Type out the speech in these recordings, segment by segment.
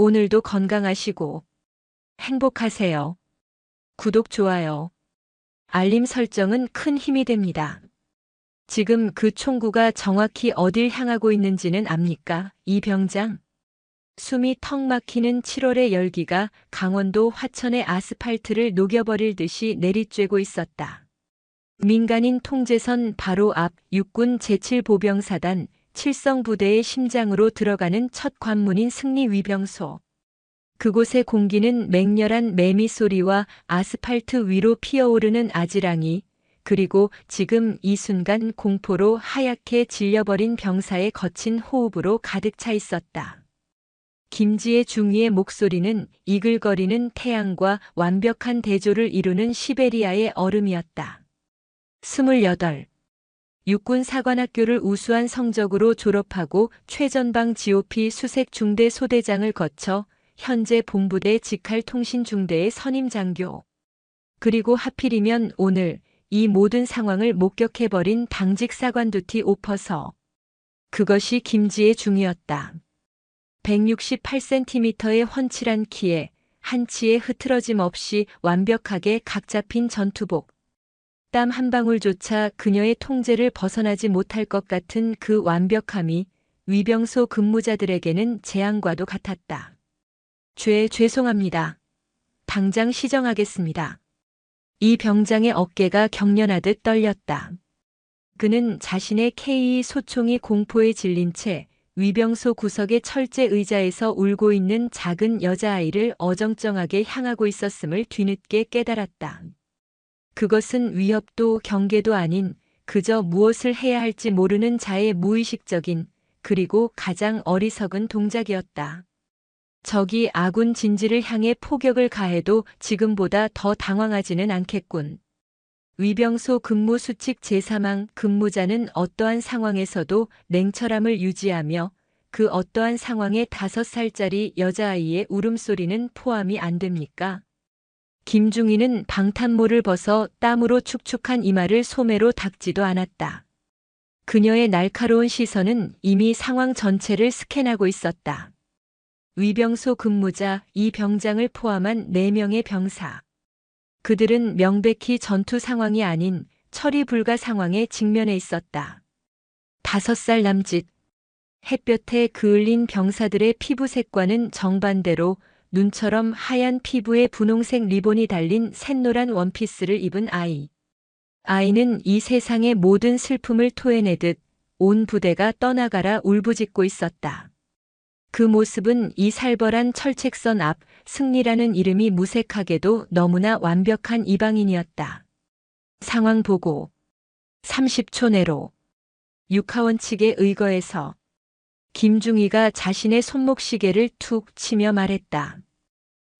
오늘도 건강하시고 행복하세요. 구독, 좋아요, 알림 설정은 큰 힘이 됩니다. 지금 그 총구가 정확히 어딜 향하고 있는지는 압니까? 이 병장. 숨이 턱 막히는 7월의 열기가 강원도 화천의 아스팔트를 녹여버릴 듯이 내리쬐고 있었다. 민간인 통제선 바로 앞 육군 제7보병사단 칠성부대의 심장으로 들어가는 첫 관문인 승리위병소. 그곳의 공기는 맹렬한 매미 소리와 아스팔트 위로 피어오르는 아지랑이, 그리고 지금 이 순간 공포로 하얗게 질려버린 병사의 거친 호흡으로 가득 차 있었다. 김지의 중위의 목소리는 이글거리는 태양과 완벽한 대조를 이루는 시베리아의 얼음이었다. 28. 육군 사관학교를 우수한 성적으로 졸업하고 최전방 GOP 수색 중대 소대장을 거쳐 현재 본부대 직할통신중대의 선임장교. 그리고 하필이면 오늘 이 모든 상황을 목격해버린 당직 사관두티 오퍼서. 그것이 김지의 중위였다. 168cm의 훤칠한 키에 한치의 흐트러짐 없이 완벽하게 각 잡힌 전투복. 땀 한 방울조차 그녀의 통제를 벗어나지 못할 것 같은 그 완벽함이 위병소 근무자들에게는 재앙과도 같았다. 죄송합니다. 당장 시정하겠습니다. 이 병장의 어깨가 경련하듯 떨렸다. 그는 자신의 K2 소총이 공포에 질린 채 위병소 구석의 철제 의자에서 울고 있는 작은 여자아이를 어정쩡하게 향하고 있었음을 뒤늦게 깨달았다. 그것은 위협도 경계도 아닌 그저 무엇을 해야 할지 모르는 자의 무의식적인, 그리고 가장 어리석은 동작이었다. 적이 아군 진지를 향해 포격을 가해도 지금보다 더 당황하지는 않겠군. 위병소 근무 수칙 제3항 근무자는 어떠한 상황에서도 냉철함을 유지하며 그 어떠한 상황에 5살짜리 여자아이의 울음소리는 포함이 안 됩니까? 김중희는 방탄모를 벗어 땀으로 축축한 이마를 소매로 닦지도 않았다. 그녀의 날카로운 시선은 이미 상황 전체를 스캔하고 있었다. 위병소 근무자 이 병장을 포함한 4명의 병사. 그들은 명백히 전투 상황이 아닌 처리 불가 상황에 직면해 있었다. 5살 남짓. 햇볕에 그을린 병사들의 피부색과는 정반대로 눈처럼 하얀 피부에 분홍색 리본이 달린 샛노란 원피스를 입은 아이. 아이는 이 세상의 모든 슬픔을 토해내듯 온 부대가 떠나가라 울부짖고 있었다. 그 모습은 이 살벌한 철책선 앞 승리라는 이름이 무색하게도 너무나 완벽한 이방인이었다. 상황 보고. 30초 내로. 육하원 측에 의거해서 김중희가 자신의 손목시계를 툭 치며 말했다.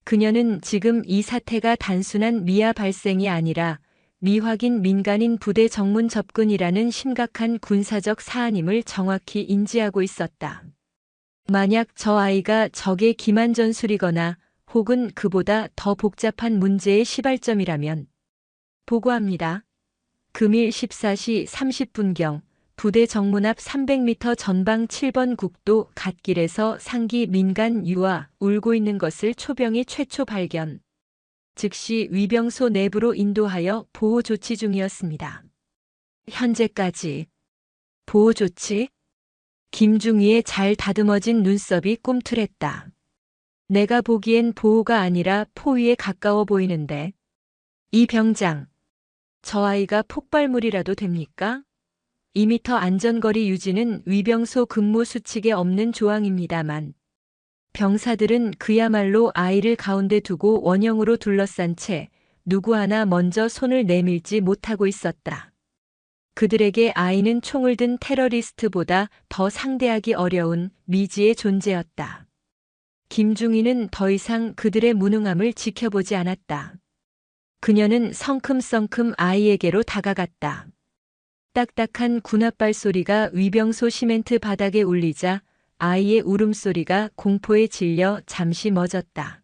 그녀는 지금 이 사태가 단순한 미아 발생이 아니라 미확인 민간인 부대 정문 접근이라는 심각한 군사적 사안임을 정확히 인지하고 있었다. 만약 저 아이가 적의 기만 전술이거나 혹은 그보다 더 복잡한 문제의 시발점이라면. 보고합니다. 금일 14시 30분경 부대 정문 앞 300m 전방 7번 국도 갓길에서 상기 민간 유아 울고 있는 것을 초병이 최초 발견. 즉시 위병소 내부로 인도하여 보호 조치 중이었습니다. 현재까지. 보호 조치? 김중희의 잘 다듬어진 눈썹이 꿈틀했다. 내가 보기엔 보호가 아니라 포위에 가까워 보이는데. 이 병장. 저 아이가 폭발물이라도 됩니까? 2m 안전거리 유지는 위병소 근무 수칙에 없는 조항입니다만 병사들은 그야말로 아이를 가운데 두고 원형으로 둘러싼 채 누구 하나 먼저 손을 내밀지 못하고 있었다. 그들에게 아이는 총을 든 테러리스트보다 더 상대하기 어려운 미지의 존재였다. 김중희는 더 이상 그들의 무능함을 지켜보지 않았다. 그녀는 성큼성큼 아이에게로 다가갔다. 딱딱한 군홧발 소리가 위병소 시멘트 바닥에 울리자 아이의 울음소리가 공포에 질려 잠시 멎었다.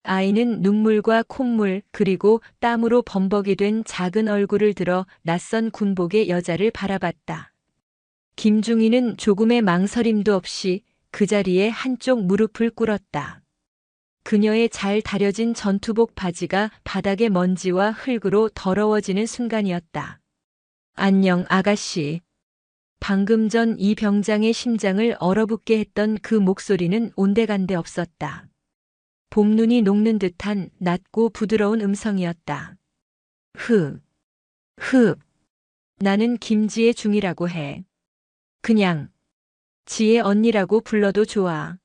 아이는 눈물과 콧물 그리고 땀으로 범벅이 된 작은 얼굴을 들어 낯선 군복의 여자를 바라봤다. 김중희는 조금의 망설임도 없이 그 자리에 한쪽 무릎을 꿇었다. 그녀의 잘 다려진 전투복 바지가 바닥의 먼지와 흙으로 더러워지는 순간이었다. 안녕, 아가씨. 방금 전 이 병장의 심장을 얼어붙게 했던 그 목소리는 온데간데 없었다. 봄눈이 녹는 듯한 낮고 부드러운 음성이었다. 나는 김지혜 중이라고 해. 그냥 지혜 언니라고 불러도 좋아.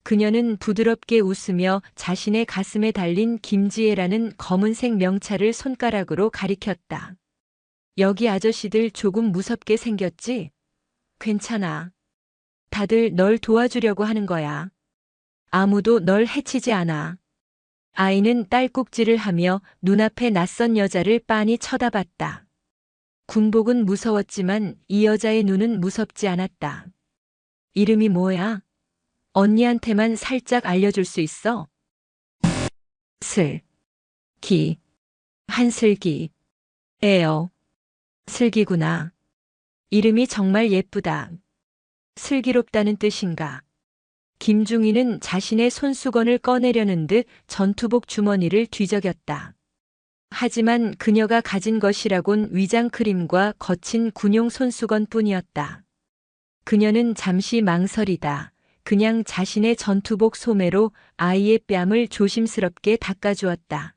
그녀는 부드럽게 웃으며 자신의 가슴에 달린 김지혜라는 검은색 명찰을 손가락으로 가리켰다. 여기 아저씨들 조금 무섭게 생겼지? 괜찮아. 다들 널 도와주려고 하는 거야. 아무도 널 해치지 않아. 아이는 딸꾹질을 하며 눈앞의 낯선 여자를 빤히 쳐다봤다. 군복은 무서웠지만 이 여자의 눈은 무섭지 않았다. 이름이 뭐야? 언니한테만 살짝 알려줄 수 있어? 한슬기. 에어. 슬기구나. 이름이 정말 예쁘다. 슬기롭다는 뜻인가? 김중희는 자신의 손수건을 꺼내려는 듯 전투복 주머니를 뒤적였다. 하지만 그녀가 가진 것이라곤 위장크림과 거친 군용 손수건 뿐이었다. 그녀는 잠시 망설이다. 그냥 자신의 전투복 소매로 아이의 뺨을 조심스럽게 닦아주었다.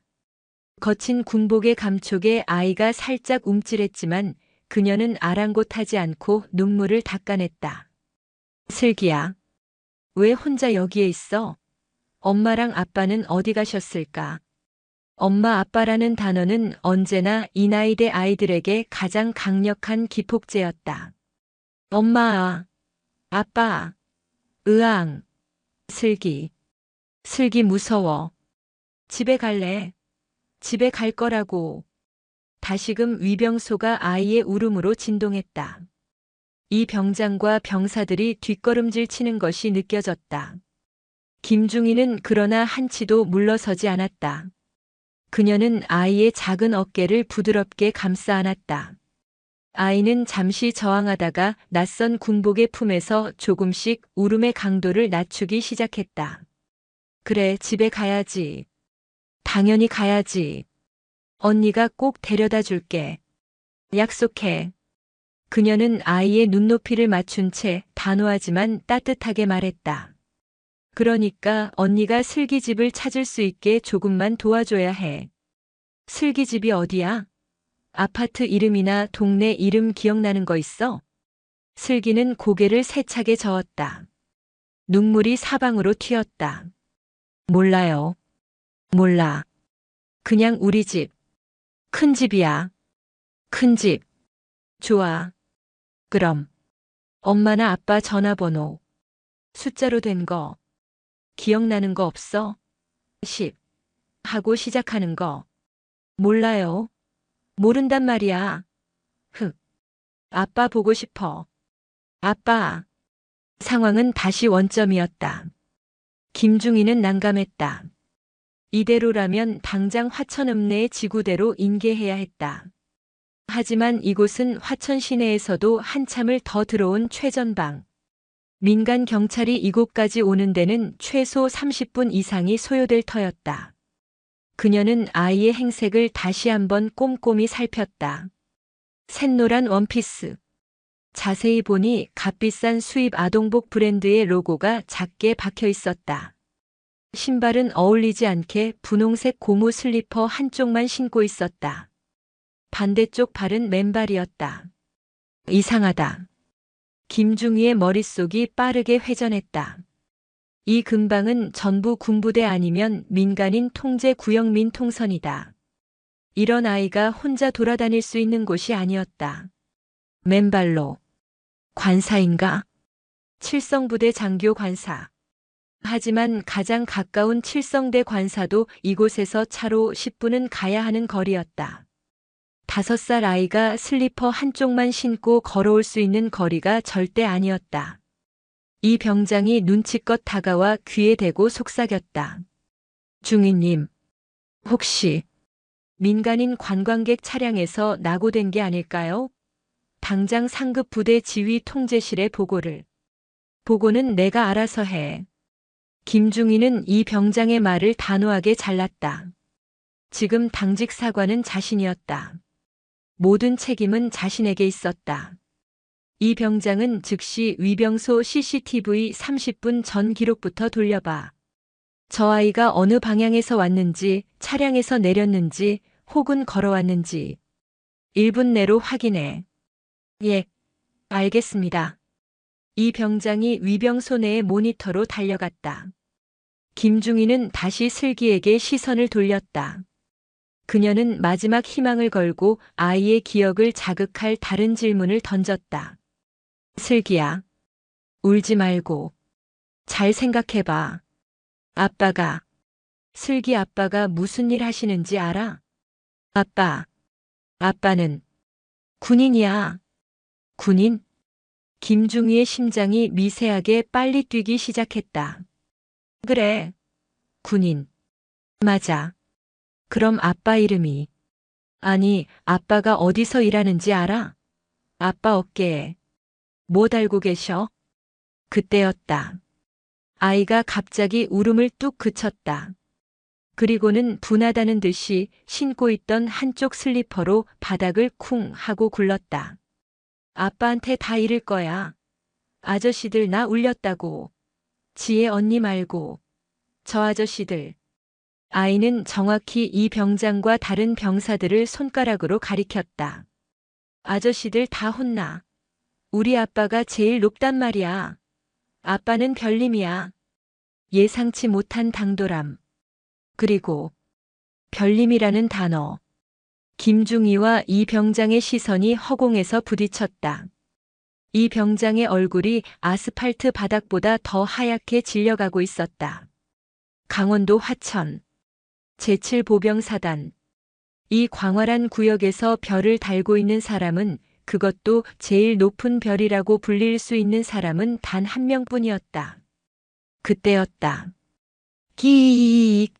거친 군복의 감촉에 아이가 살짝 움찔했지만 그녀는 아랑곳하지 않고 눈물을 닦아냈다. 슬기야, 왜 혼자 여기에 있어? 엄마랑 아빠는 어디 가셨을까? 엄마 아빠라는 단어는 언제나 이 나이대 아이들에게 가장 강력한 기폭제였다. 엄마, 아빠, 으앙, 슬기 무서워. 집에 갈래? 집에 갈 거라고. 다시금 위병소가 아이의 울음으로 진동했다. 이 병장과 병사들이 뒷걸음질 치는 것이 느껴졌다. 김중희는 그러나 한치도 물러서지 않았다. 그녀는 아이의 작은 어깨를 부드럽게 감싸 안았다. 아이는 잠시 저항하다가 낯선 군복의 품에서 조금씩 울음의 강도를 낮추기 시작했다. 그래, 집에 가야지. 당연히 가야지. 언니가 꼭 데려다 줄게. 약속해. 그녀는 아이의 눈높이를 맞춘 채 단호하지만 따뜻하게 말했다. 그러니까 언니가 슬기집을 찾을 수 있게 조금만 도와줘야 해. 슬기집이 어디야? 아파트 이름이나 동네 이름 기억나는 거 있어? 슬기는 고개를 세차게 저었다. 눈물이 사방으로 튀었다. 몰라요. 몰라. 그냥 우리 집. 큰 집이야. 큰 집. 좋아. 그럼. 엄마나 아빠 전화번호. 숫자로 된 거. 기억나는 거 없어? 10. 하고 시작하는 거. 몰라요. 모른단 말이야. 아빠 보고 싶어. 아빠. 상황은 다시 원점이었다. 김중희는 난감했다. 이대로라면 당장 화천읍내의 지구대로 인계해야 했다. 하지만 이곳은 화천 시내에서도 한참을 더 들어온 최전방. 민간 경찰이 이곳까지 오는 데는 최소 30분 이상이 소요될 터였다. 그녀는 아이의 행색을 다시 한번 꼼꼼히 살폈다. 샛노란 원피스. 자세히 보니 값비싼 수입 아동복 브랜드의 로고가 작게 박혀 있었다. 신발은 어울리지 않게 분홍색 고무 슬리퍼 한쪽만 신고 있었다. 반대쪽 발은 맨발이었다. 이상하다. 김중희의 머릿속이 빠르게 회전했다. 이 근방은 전부 군부대 아니면 민간인 통제 구역 민통선이다. 이런 아이가 혼자 돌아다닐 수 있는 곳이 아니었다. 맨발로. 관사인가? 칠성부대 장교 관사. 하지만 가장 가까운 칠성대 관사도 이곳에서 차로 10분은 가야 하는 거리였다. 5살 아이가 슬리퍼 한쪽만 신고 걸어올 수 있는 거리가 절대 아니었다. 이 병장이 눈치껏 다가와 귀에 대고 속삭였다. 중위님, 혹시 민간인 관광객 차량에서 낙오된 게 아닐까요? 당장 상급 부대 지휘 통제실에 보고를. 보고는 내가 알아서 해. 김중희는 이 병장의 말을 단호하게 잘랐다. 지금 당직 사관은 자신이었다. 모든 책임은 자신에게 있었다. 이 병장은 즉시 위병소 CCTV 30분 전 기록부터 돌려봐. 저 아이가 어느 방향에서 왔는지, 차량에서 내렸는지, 혹은 걸어왔는지 1분 내로 확인해. 예, 알겠습니다. 이 병장이 위병소 내의 모니터로 달려갔다. 김중희는 다시 슬기에게 시선을 돌렸다. 그녀는 마지막 희망을 걸고 아이의 기억을 자극할 다른 질문을 던졌다. 슬기야, 울지 말고 잘 생각해봐. 슬기 아빠가 무슨 일 하시는지 알아? 아빠는 군인이야. 군인? 김중희의 심장이 미세하게 빨리 뛰기 시작했다. 그래, 군인. 맞아. 그럼 아빠 이름이. 아니, 아빠가 어디서 일하는지 알아? 아빠 어깨에 뭐 달고 계셔? 그때였다. 아이가 갑자기 울음을 뚝 그쳤다. 그리고는 분하다는 듯이 신고 있던 한쪽 슬리퍼로 바닥을 쿵 하고 굴렀다. 아빠한테 다 이를 거야. 아저씨들 나 울렸다고. 지혜 언니 말고. 저 아저씨들. 아이는 정확히 이 병장과 다른 병사들을 손가락으로 가리켰다. 아저씨들 다 혼나. 우리 아빠가 제일 높단 말이야. 아빠는 별님이야. 예상치 못한 당돌함. 그리고 별님이라는 단어. 김중희와 이 병장의 시선이 허공에서 부딪혔다. 이 병장의 얼굴이 아스팔트 바닥보다 더 하얗게 질려가고 있었다. 강원도 화천. 제7보병사단. 이 광활한 구역에서 별을 달고 있는 사람은, 그것도 제일 높은 별이라고 불릴 수 있는 사람은 단 한 명뿐이었다. 그때였다. 기익.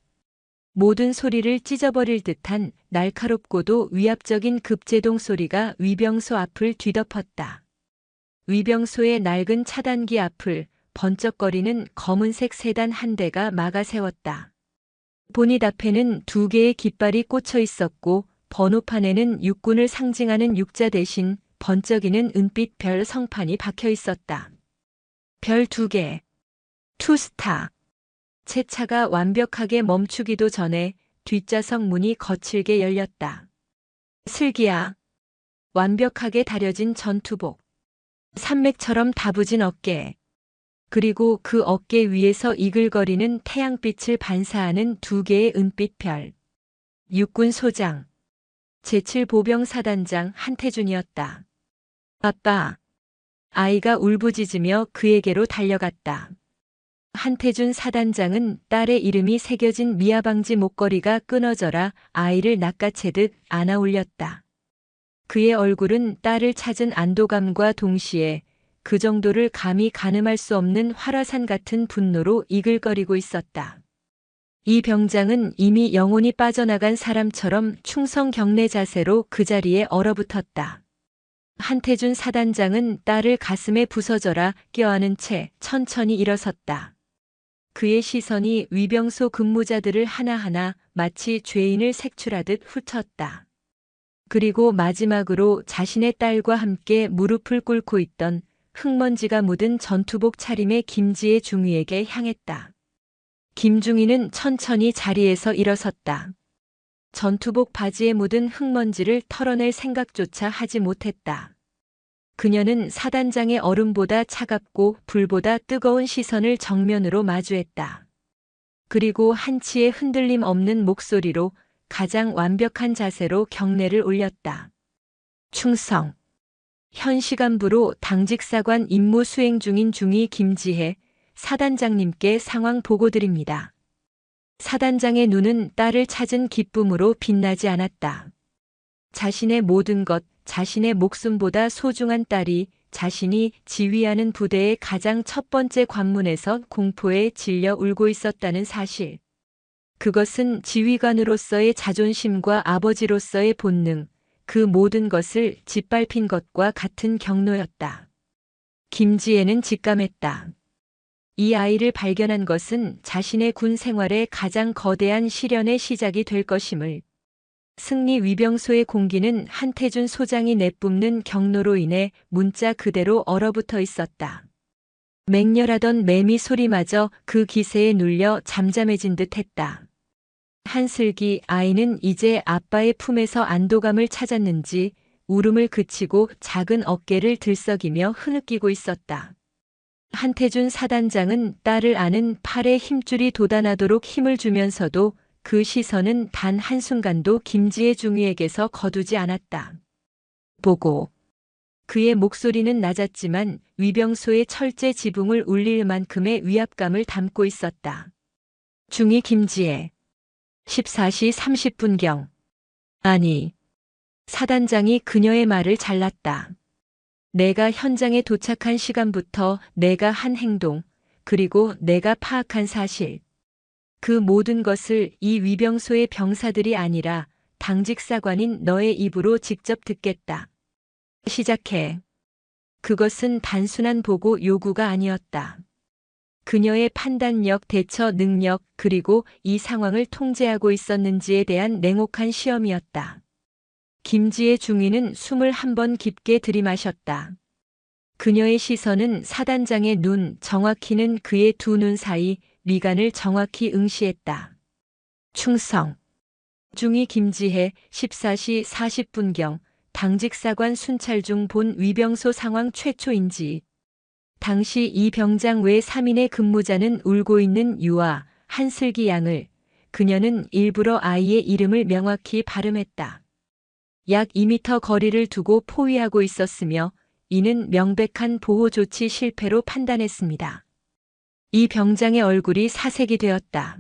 모든 소리를 찢어버릴 듯한 날카롭고도 위압적인 급제동 소리가 위병소 앞을 뒤덮었다. 위병소의 낡은 차단기 앞을 번쩍거리는 검은색 세단 한 대가 막아 세웠다. 보닛 앞에는 2개의 깃발이 꽂혀 있었고 번호판에는 육군을 상징하는 육자 대신 번쩍이는 은빛 별 성판이 박혀 있었다. 별 2개. 투스타. 제 차가 완벽하게 멈추기도 전에 뒷좌석 문이 거칠게 열렸다. 슬기야. 완벽하게 다려진 전투복. 산맥처럼 다부진 어깨. 그리고 그 어깨 위에서 이글거리는 태양빛을 반사하는 2개의 은빛 별. 육군 소장. 제7보병사단장 한태준이었다. 아빠. 아이가 울부짖으며 그에게로 달려갔다. 한태준 사단장은 딸의 이름이 새겨진 미아방지 목걸이가 끊어져라 아이를 낚아채듯 안아 올렸다. 그의 얼굴은 딸을 찾은 안도감과 동시에 그 정도를 감히 가늠할 수 없는 활화산 같은 분노로 이글거리고 있었다. 이 병장은 이미 영혼이 빠져나간 사람처럼 충성 경례 자세로 그 자리에 얼어붙었다. 한태준 사단장은 딸을 가슴에 부서져라 껴안은 채 천천히 일어섰다. 그의 시선이 위병소 근무자들을 하나하나 마치 죄인을 색출하듯 훑었다. 그리고 마지막으로 자신의 딸과 함께 무릎을 꿇고 있던 흙먼지가 묻은 전투복 차림의 김지혜 중위에게 향했다. 김중희는 천천히 자리에서 일어섰다. 전투복 바지에 묻은 흙먼지를 털어낼 생각조차 하지 못했다. 그녀는 사단장의 얼음보다 차갑고 불보다 뜨거운 시선을 정면으로 마주했다. 그리고 한치의 흔들림 없는 목소리로 가장 완벽한 자세로 경례를 올렸다. 충성. 현 시간부로 당직사관 임무 수행 중인 중위 김지혜 사단장님께 상황 보고드립니다. 사단장의 눈은 딸을 찾은 기쁨으로 빛나지 않았다. 자신의 모든 것, 자신의 목숨보다 소중한 딸이 자신이 지휘하는 부대의 가장 첫 번째 관문에서 공포에 질려 울고 있었다는 사실. 그것은 지휘관으로서의 자존심과 아버지로서의 본능, 그 모든 것을 짓밟힌 것과 같은 경로였다. 김지혜는 직감했다. 이 아이를 발견한 것은 자신의 군 생활의 가장 거대한 시련의 시작이 될 것임을. 승리 위병소의 공기는 한태준 소장이 내뿜는 경로로 인해 문자 그대로 얼어붙어 있었다. 맹렬하던 매미 소리마저 그 기세에 눌려 잠잠해진 듯 했다. 한슬기 아이는 이제 아빠의 품에서 안도감을 찾았는지 울음을 그치고 작은 어깨를 들썩이며 흐느끼고 있었다. 한태준 사단장은 딸을 안은 팔에 힘줄이 돋아나도록 힘을 주면서도 그 시선은 단 한순간도 김지혜 중위에게서 거두지 않았다. 보고. 그의 목소리는 낮았지만 위병소의 철제 지붕을 울릴 만큼의 위압감을 담고 있었다. 중위 김지혜. 14시 30분경. 아니. 사단장이 그녀의 말을 잘랐다. 내가 현장에 도착한 시간부터 내가 한 행동, 그리고 내가 파악한 사실. 그 모든 것을 이 위병소의 병사들이 아니라 당직 사관인 너의 입으로 직접 듣겠다. 시작해. 그것은 단순한 보고 요구가 아니었다. 그녀의 판단력, 대처 능력, 그리고 이 상황을 통제하고 있었는지에 대한 냉혹한 시험이었다. 김지혜 중위는 숨을 한 번 깊게 들이마셨다. 그녀의 시선은 사단장의 눈, 정확히는 그의 두 눈 사이 미간을 정확히 응시했다. 충성. 중위 김지혜 14시 40분경 당직사관 순찰중 본 위병소 상황 최초 인지. 당시 이 병장 외 3인의 근무자는 울고 있는 유아, 한슬기 양을 그녀는 일부러 아이의 이름을 명확히 발음했다. 약 2m 거리를 두고 포위하고 있었으며 이는 명백한 보호 조치 실패로 판단했습니다. 이 병장의 얼굴이 사색이 되었다.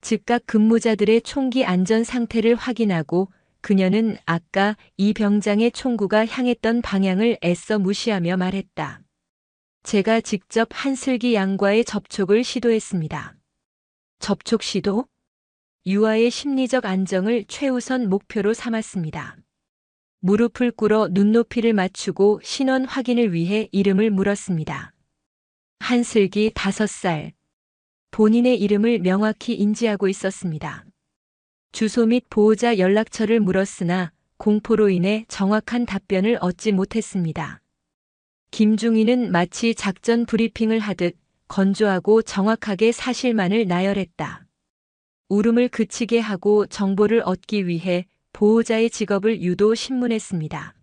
즉각 근무자들의 총기 안전 상태를 확인하고 그녀는 아까 이 병장의 총구가 향했던 방향을 애써 무시하며 말했다. 제가 직접 한슬기 양과의 접촉을 시도했습니다. 접촉 시도? 유아의 심리적 안정을 최우선 목표로 삼았습니다. 무릎을 꿇어 눈높이를 맞추고 신원 확인을 위해 이름을 물었습니다. 한슬기 5살. 본인의 이름을 명확히 인지하고 있었습니다. 주소 및 보호자 연락처를 물었으나 공포로 인해 정확한 답변을 얻지 못했습니다. 김중희는 마치 작전 브리핑을 하듯 건조하고 정확하게 사실만을 나열했다. 울음을 그치게 하고 정보를 얻기 위해 보호자의 직업을 유도 신문했습니다.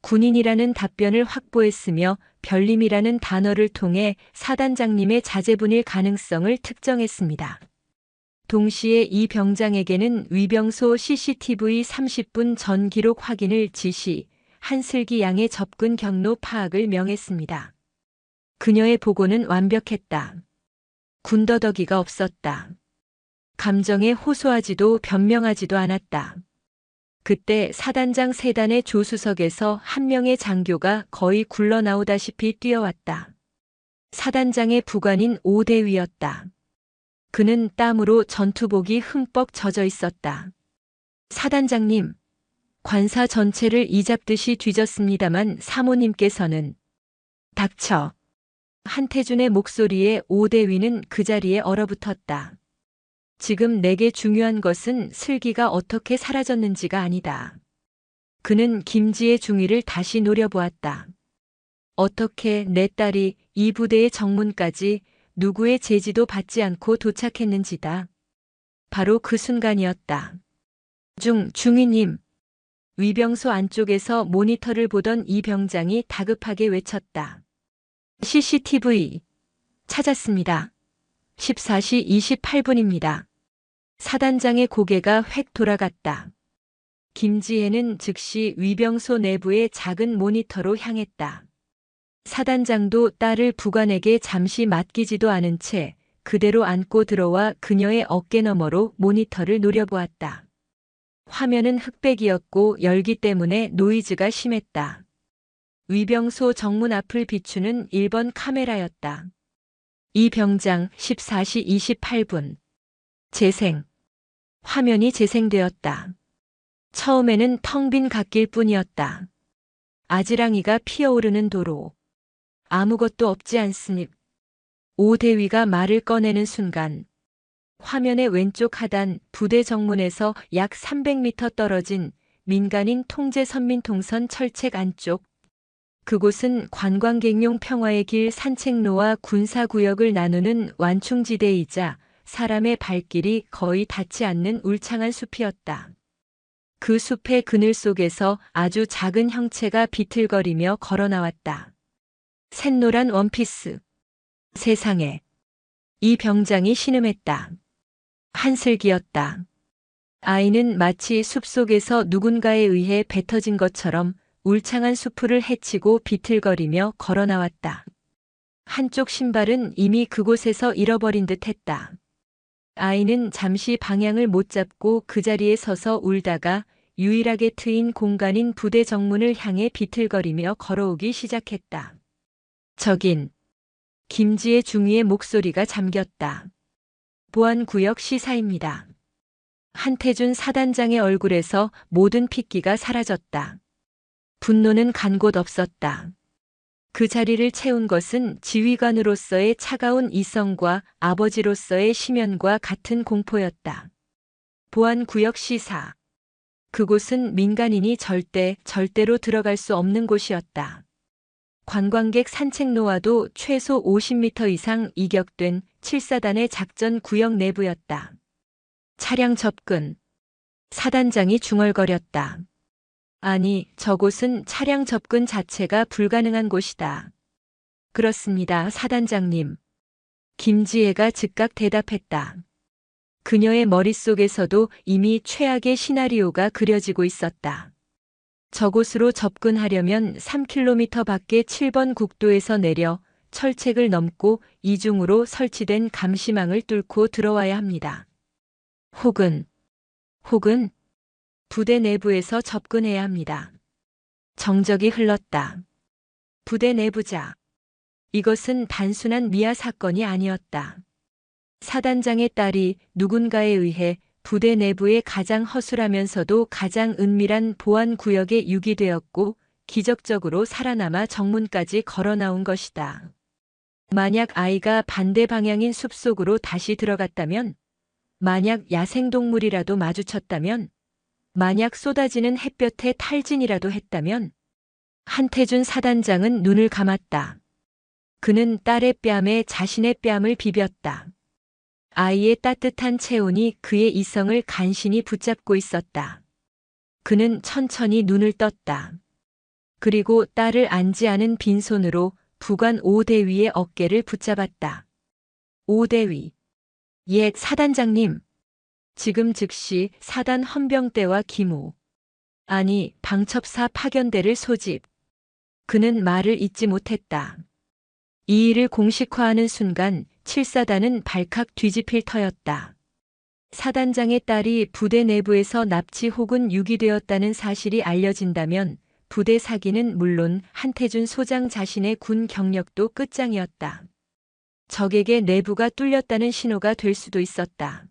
군인이라는 답변을 확보했으며 별님이라는 단어를 통해 사단장님의 자제분일 가능성을 특정했습니다. 동시에 이 병장에게는 위병소 CCTV 30분 전 기록 확인을 지시, 한슬기 양의 접근 경로 파악을 명했습니다. 그녀의 보고는 완벽했다. 군더더기가 없었다. 감정에 호소하지도 변명하지도 않았다. 그때 사단장 세단의 조수석에서 한 명의 장교가 거의 굴러나오다시피 뛰어왔다. 사단장의 부관인 오대위였다. 그는 땀으로 전투복이 흠뻑 젖어 있었다. 사단장님, 관사 전체를 이잡듯이 뒤졌습니다만 사모님께서는. 닥쳐. 한태준의 목소리에 오대위는 그 자리에 얼어붙었다. 지금 내게 중요한 것은 슬기가 어떻게 사라졌는지가 아니다. 그는 김지혜 중위를 다시 노려보았다. 어떻게 내 딸이 이 부대의 정문까지 누구의 제지도 받지 않고 도착했는지다. 바로 그 순간이었다. 중위님. 위병소 안쪽에서 모니터를 보던 이 병장이 다급하게 외쳤다. CCTV. 찾았습니다. 14시 28분입니다. 사단장의 고개가 획 돌아갔다. 김지혜는 즉시 위병소 내부의 작은 모니터로 향했다. 사단장도 딸을 부관에게 잠시 맡기지도 않은 채 그대로 안고 들어와 그녀의 어깨 너머로 모니터를 노려보았다. 화면은 흑백이었고 열기 때문에 노이즈가 심했다. 위병소 정문 앞을 비추는 1번 카메라였다. 이 병장 14시 28분. 재생. 화면이 재생되었다. 처음에는 텅 빈 갓길 뿐이었다. 아지랑이가 피어오르는 도로. 아무것도 없지 않습니다. 오 대위가 말을 꺼내는 순간 화면의 왼쪽 하단 부대 정문에서 약 300m 떨어진 민간인 통제 선민통선 철책 안쪽, 그곳은 관광객용 평화의 길 산책로와 군사구역을 나누는 완충지대이자 사람의 발길이 거의 닿지 않는 울창한 숲이었다. 그 숲의 그늘 속에서 아주 작은 형체가 비틀거리며 걸어 나왔다. 샛노란 원피스. 세상에. 이 병장이 신음했다. 한슬기였다. 아이는 마치 숲속에서 누군가에 의해 뱉어진 것처럼 울창한 수풀을 헤치고 비틀거리며 걸어 나왔다. 한쪽 신발은 이미 그곳에서 잃어버린 듯 했다. 아이는 잠시 방향을 못 잡고 그 자리에 서서 울다가 유일하게 트인 공간인 부대 정문을 향해 비틀거리며 걸어오기 시작했다. 저긴 김지혜 중위의 목소리가 잠겼다. 보안구역 시사입니다. 한태준 사단장의 얼굴에서 모든 핏기가 사라졌다. 분노는 간 곳 없었다. 그 자리를 채운 것은 지휘관으로서의 차가운 이성과 아버지로서의 심연과 같은 공포였다. 보안구역 시사. 그곳은 민간인이 절대로 들어갈 수 없는 곳이었다. 관광객 산책로와도 최소 50m 이상 이격된 7사단의 작전 구역 내부였다. 차량 접근. 사단장이 중얼거렸다. 아니, 저곳은 차량 접근 자체가 불가능한 곳이다. 그렇습니다, 사단장님. 김지혜가 즉각 대답했다. 그녀의 머릿속에서도 이미 최악의 시나리오가 그려지고 있었다. 저곳으로 접근하려면 3km 밖의 7번 국도에서 내려 철책을 넘고 이중으로 설치된 감시망을 뚫고 들어와야 합니다. 혹은 부대 내부에서 접근해야 합니다. 정적이 흘렀다. 부대 내부자. 이것은 단순한 미아 사건이 아니었다. 사단장의 딸이 누군가에 의해 부대 내부의 가장 허술하면서도 가장 은밀한 보안 구역에 유기되었고 기적적으로 살아남아 정문까지 걸어 나온 것이다. 만약 아이가 반대 방향인 숲속으로 다시 들어갔다면, 만약 야생동물이라도 마주쳤다면, 만약 쏟아지는 햇볕에 탈진이라도 했다면, 한태준 사단장은 눈을 감았다. 그는 딸의 뺨에 자신의 뺨을 비볐다. 아이의 따뜻한 체온이 그의 이성을 간신히 붙잡고 있었다. 그는 천천히 눈을 떴다. 그리고 딸을 안지 않은 빈손으로 부관 오대위의 어깨를 붙잡았다. 오대위. 예, 사단장님. 지금 즉시 사단 헌병대와 기무. 아니, 방첩사 파견대를 소집. 그는 말을 잇지 못했다. 이 일을 공식화하는 순간 7사단은 발칵 뒤집힐 터였다. 사단장의 딸이 부대 내부에서 납치 혹은 유기되었다는 사실이 알려진다면 부대 사기는 물론 한태준 소장 자신의 군 경력도 끝장이었다. 적에게 내부가 뚫렸다는 신호가 될 수도 있었다.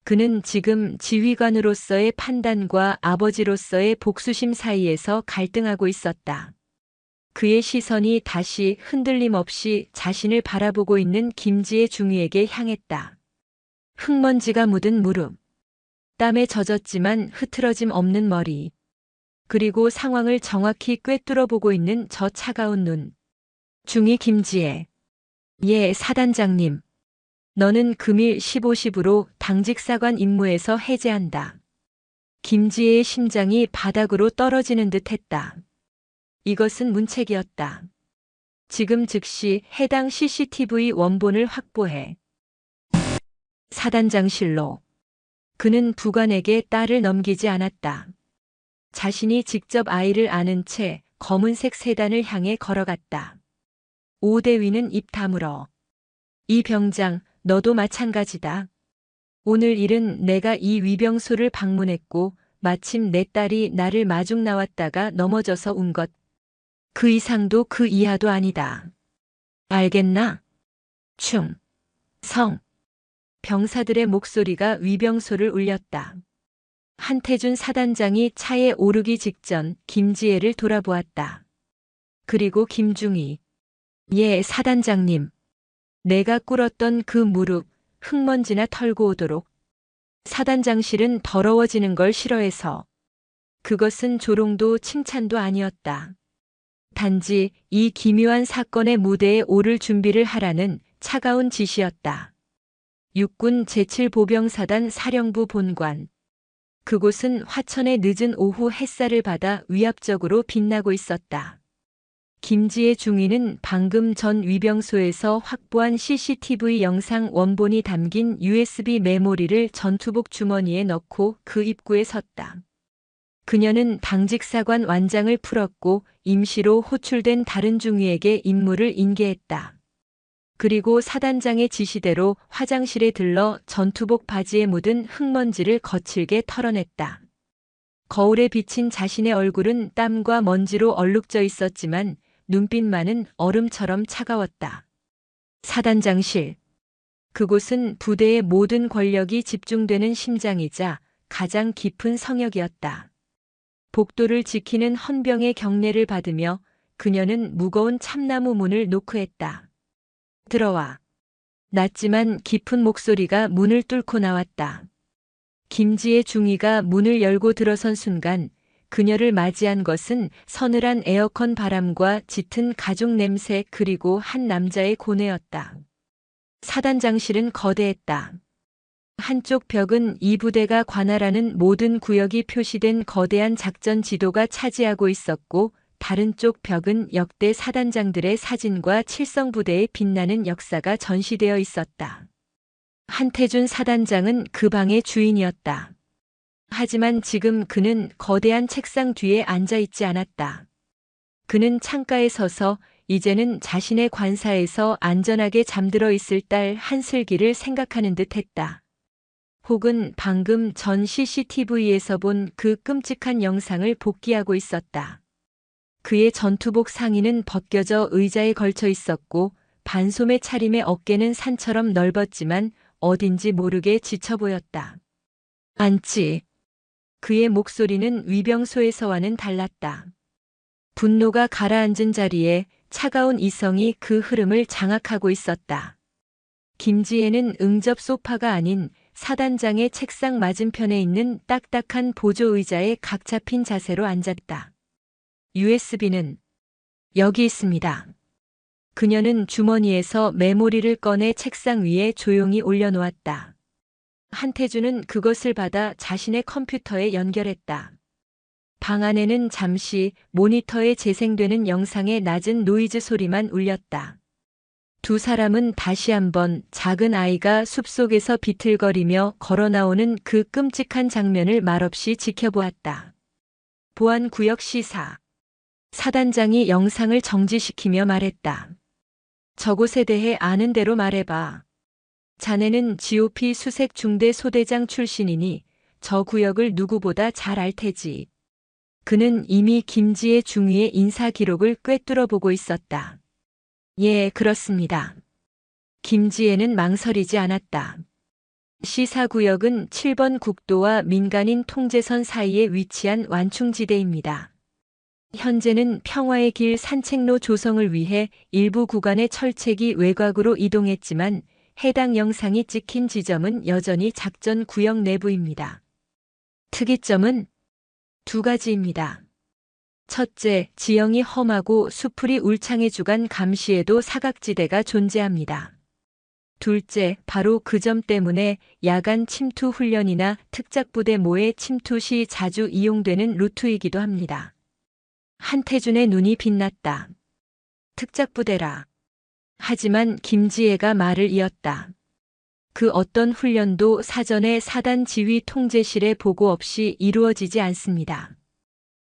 그는 지금 지휘관으로서의 판단과 아버지로서의 복수심 사이에서 갈등하고 있었다. 그의 시선이 다시 흔들림 없이 자신을 바라보고 있는 김지혜 중위에게 향했다. 흙먼지가 묻은 무릎, 땀에 젖었지만 흐트러짐 없는 머리, 그리고 상황을 정확히 꿰뚫어 보고 있는 저 차가운 눈. 중위 김지혜. 예, 사단장님. 너는 금일 15시부로 당직 사관 임무에서 해제한다. 김지혜의 심장이 바닥으로 떨어지는 듯 했다. 이것은 문책이었다. 지금 즉시 해당 CCTV 원본을 확보해. 사단장실로. 그는 부관에게 딸을 넘기지 않았다. 자신이 직접 아이를 안은 채 검은색 세단을 향해 걸어갔다. 오대위는 입 다물어. 이 병장, 너도 마찬가지다. 오늘 일은 내가 이 위병소를 방문했고 마침 내 딸이 나를 마중 나왔다가 넘어져서 운 것. 그 이상도 그 이하도 아니다. 알겠나? 충성. 병사들의 목소리가 위병소를 울렸다. 한태준 사단장이 차에 오르기 직전 김지혜를 돌아보았다. 그리고 김중희. 예, 사단장님. 내가 꿇었던 그 무릎, 흙먼지나 털고 오도록. 사단장실은 더러워지는 걸 싫어해서. 그것은 조롱도 칭찬도 아니었다. 단지 이 기묘한 사건의 무대에 오를 준비를 하라는 차가운 지시였다. 육군 제7보병사단 사령부 본관. 그곳은 화천의 늦은 오후 햇살을 받아 위압적으로 빛나고 있었다. 김지혜 중위는 방금 전 위병소에서 확보한 CCTV 영상 원본이 담긴 USB 메모리를 전투복 주머니에 넣고 그 입구에 섰다. 그녀는 당직사관 완장을 풀었고 임시로 호출된 다른 중위에게 임무를 인계했다. 그리고 사단장의 지시대로 화장실에 들러 전투복 바지에 묻은 흙먼지를 거칠게 털어냈다. 거울에 비친 자신의 얼굴은 땀과 먼지로 얼룩져 있었지만 눈빛만은 얼음처럼 차가웠다. 사단장실. 그곳은 부대의 모든 권력이 집중되는 심장이자 가장 깊은 성역이었다. 복도를 지키는 헌병의 경례를 받으며 그녀는 무거운 참나무 문을 노크했다. 들어와. 낮지만 깊은 목소리가 문을 뚫고 나왔다. 김지혜 중위가 문을 열고 들어선 순간 그녀를 맞이한 것은 서늘한 에어컨 바람과 짙은 가죽 냄새 그리고 한 남자의 고뇌였다. 사단장실은 거대했다. 한쪽 벽은 이 부대가 관할하는 모든 구역이 표시된 거대한 작전 지도가 차지하고 있었고 다른 쪽 벽은 역대 사단장들의 사진과 칠성부대의 빛나는 역사가 전시되어 있었다. 한태준 사단장은 그 방의 주인이었다. 하지만 지금 그는 거대한 책상 뒤에 앉아 있지 않았다. 그는 창가에 서서 이제는 자신의 관사에서 안전하게 잠들어 있을 딸 한슬기를 생각하는 듯 했다. 혹은 방금 전 CCTV에서 본 그 끔찍한 영상을 복기하고 있었다. 그의 전투복 상의는 벗겨져 의자에 걸쳐 있었고 반소매 차림의 어깨는 산처럼 넓었지만 어딘지 모르게 지쳐 보였다. 안치. 그의 목소리는 위병소에서와는 달랐다. 분노가 가라앉은 자리에 차가운 이성이 그 흐름을 장악하고 있었다. 김지혜는 응접 소파가 아닌 사단장의 책상 맞은편에 있는 딱딱한 보조 의자에 각 잡힌 자세로 앉았다. USB는 여기 있습니다. 그녀는 주머니에서 메모리를 꺼내 책상 위에 조용히 올려놓았다. 한태준은 그것을 받아 자신의 컴퓨터에 연결했다. 방 안에는 잠시 모니터에 재생되는 영상의 낮은 노이즈 소리만 울렸다. 두 사람은 다시 한번 작은 아이가 숲속에서 비틀거리며 걸어나오는 그 끔찍한 장면을 말없이 지켜보았다. 보안구역 시사. 사단장이 영상을 정지시키며 말했다. 저곳에 대해 아는 대로 말해봐. 자네는 GOP 수색 중대 소대장 출신이니 저 구역을 누구보다 잘 알 테지. 그는 이미 김지혜 중위의 인사 기록을 꿰뚫어 보고 있었다. 예, 그렇습니다. 김지혜는 망설이지 않았다. 시사구역은 7번 국도와 민간인 통제선 사이에 위치한 완충지대입니다. 현재는 평화의 길 산책로 조성을 위해 일부 구간의 철책이 외곽으로 이동했지만 해당 영상이 찍힌 지점은 여전히 작전 구역 내부입니다. 특이점은 두 가지입니다. 첫째, 지형이 험하고 수풀이 울창해 주간 감시에도 사각지대가 존재합니다. 둘째, 바로 그 점 때문에 야간 침투 훈련이나 특작부대 모의 침투 시 자주 이용되는 루트이기도 합니다. 한태준의 눈이 빛났다. 특작부대라. 하지만 김지혜가 말을 이었다. 그 어떤 훈련도 사전에 사단 지휘 통제실의 보고 없이 이루어지지 않습니다.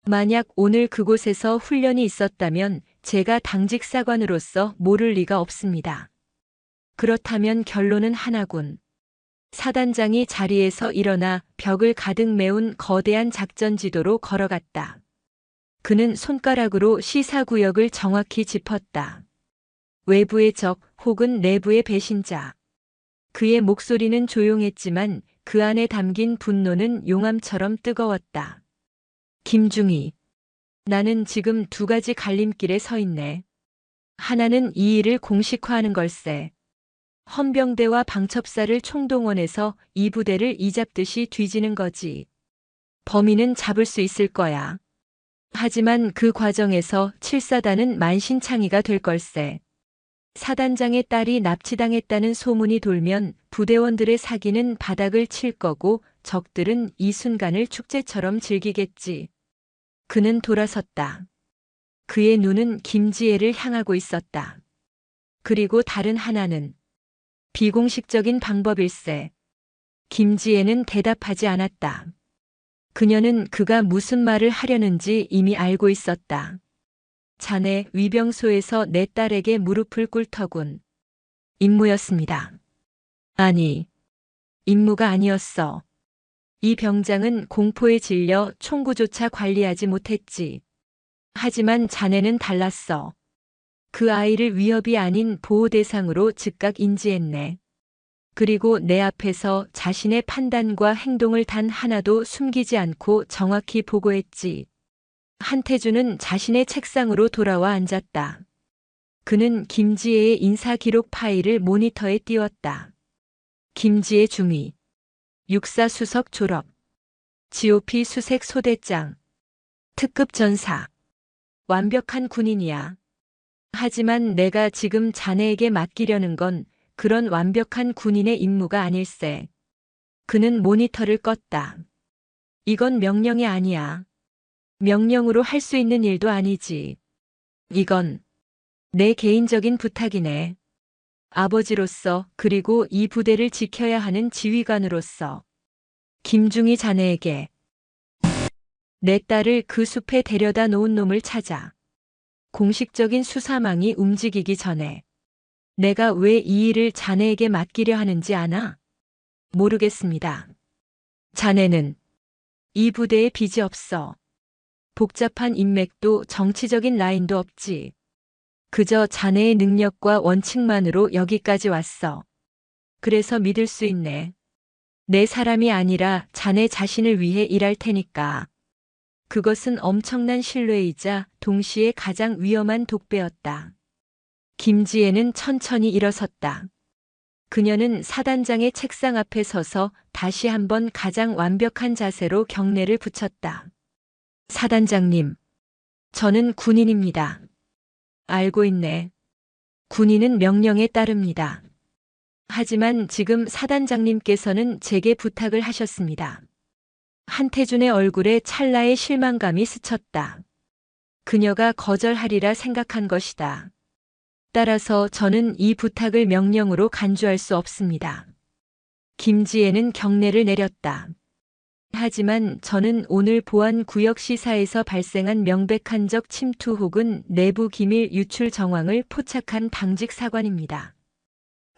만약 오늘 그곳에서 훈련이 있었다면 제가 당직사관으로서 모를 리가 없습니다. 그렇다면 결론은 하나군. 사단장이 자리에서 일어나 벽을 가득 메운 거대한 작전 지도로 걸어갔다. 그는 손가락으로 시사구역을 정확히 짚었다. 외부의 적 혹은 내부의 배신자. 그의 목소리는 조용했지만 그 안에 담긴 분노는 용암처럼 뜨거웠다. 김중희. 나는 지금 두 가지 갈림길에 서 있네. 하나는 이 일을 공식화하는 걸세. 헌병대와 방첩사를 총동원해서 이 부대를 이잡듯이 뒤지는 거지. 범인은 잡을 수 있을 거야. 하지만 그 과정에서 7사단은 만신창이가 될 걸세. 사단장의 딸이 납치당했다는 소문이 돌면 부대원들의 사기는 바닥을 칠 거고 적들은 이 순간을 축제처럼 즐기겠지. 그는 돌아섰다. 그의 눈은 김지혜를 향하고 있었다. 그리고 다른 하나는 비공식적인 방법일세. 김지혜는 대답하지 않았다. 그녀는 그가 무슨 말을 하려는지 이미 알고 있었다. 자네 위병소에서 내 딸에게 무릎을 꿇더군. 임무였습니다. 아니, 임무가 아니었어. 이 병장은 공포에 질려 총구조차 관리하지 못했지. 하지만 자네는 달랐어. 그 아이를 위협이 아닌 보호 대상으로 즉각 인지했네. 그리고 내 앞에서 자신의 판단과 행동을 단 하나도 숨기지 않고 정확히 보고했지. 한태준은 자신의 책상으로 돌아와 앉았다. 그는 김지혜의 인사기록 파일을 모니터에 띄웠다. 김지혜 중위, 육사 수석 졸업, GOP 수색 소대장, 특급 전사, 완벽한 군인이야. 하지만 내가 지금 자네에게 맡기려는 건 그런 완벽한 군인의 임무가 아닐세. 그는 모니터를 껐다. 이건 명령이 아니야. 명령으로 할 수 있는 일도 아니지. 이건 내 개인적인 부탁이네. 아버지로서 그리고 이 부대를 지켜야 하는 지휘관으로서. 김중희 자네에게 내 딸을 그 숲에 데려다 놓은 놈을 찾아. 공식적인 수사망이 움직이기 전에. 내가 왜 이 일을 자네에게 맡기려 하는지 아나? 모르겠습니다. 자네는 이 부대에 빚이 없어. 복잡한 인맥도 정치적인 라인도 없지. 그저 자네의 능력과 원칙만으로 여기까지 왔어. 그래서 믿을 수 있네. 내 사람이 아니라 자네 자신을 위해 일할 테니까. 그것은 엄청난 신뢰이자 동시에 가장 위험한 독배였다. 김지혜는 천천히 일어섰다. 그녀는 사단장의 책상 앞에 서서 다시 한번 가장 완벽한 자세로 경례를 붙였다. 사단장님, 저는 군인입니다. 알고 있네. 군인은 명령에 따릅니다. 하지만 지금 사단장님께서는 제게 부탁을 하셨습니다. 한태준의 얼굴에 찰나의 실망감이 스쳤다. 그녀가 거절하리라 생각한 것이다. 따라서 저는 이 부탁을 명령으로 간주할 수 없습니다. 김지혜는 경례를 내렸다. 하지만 저는 오늘 보안구역 시사에서 발생한 명백한적 침투 혹은 내부 기밀 유출 정황을 포착한 당직 사관입니다.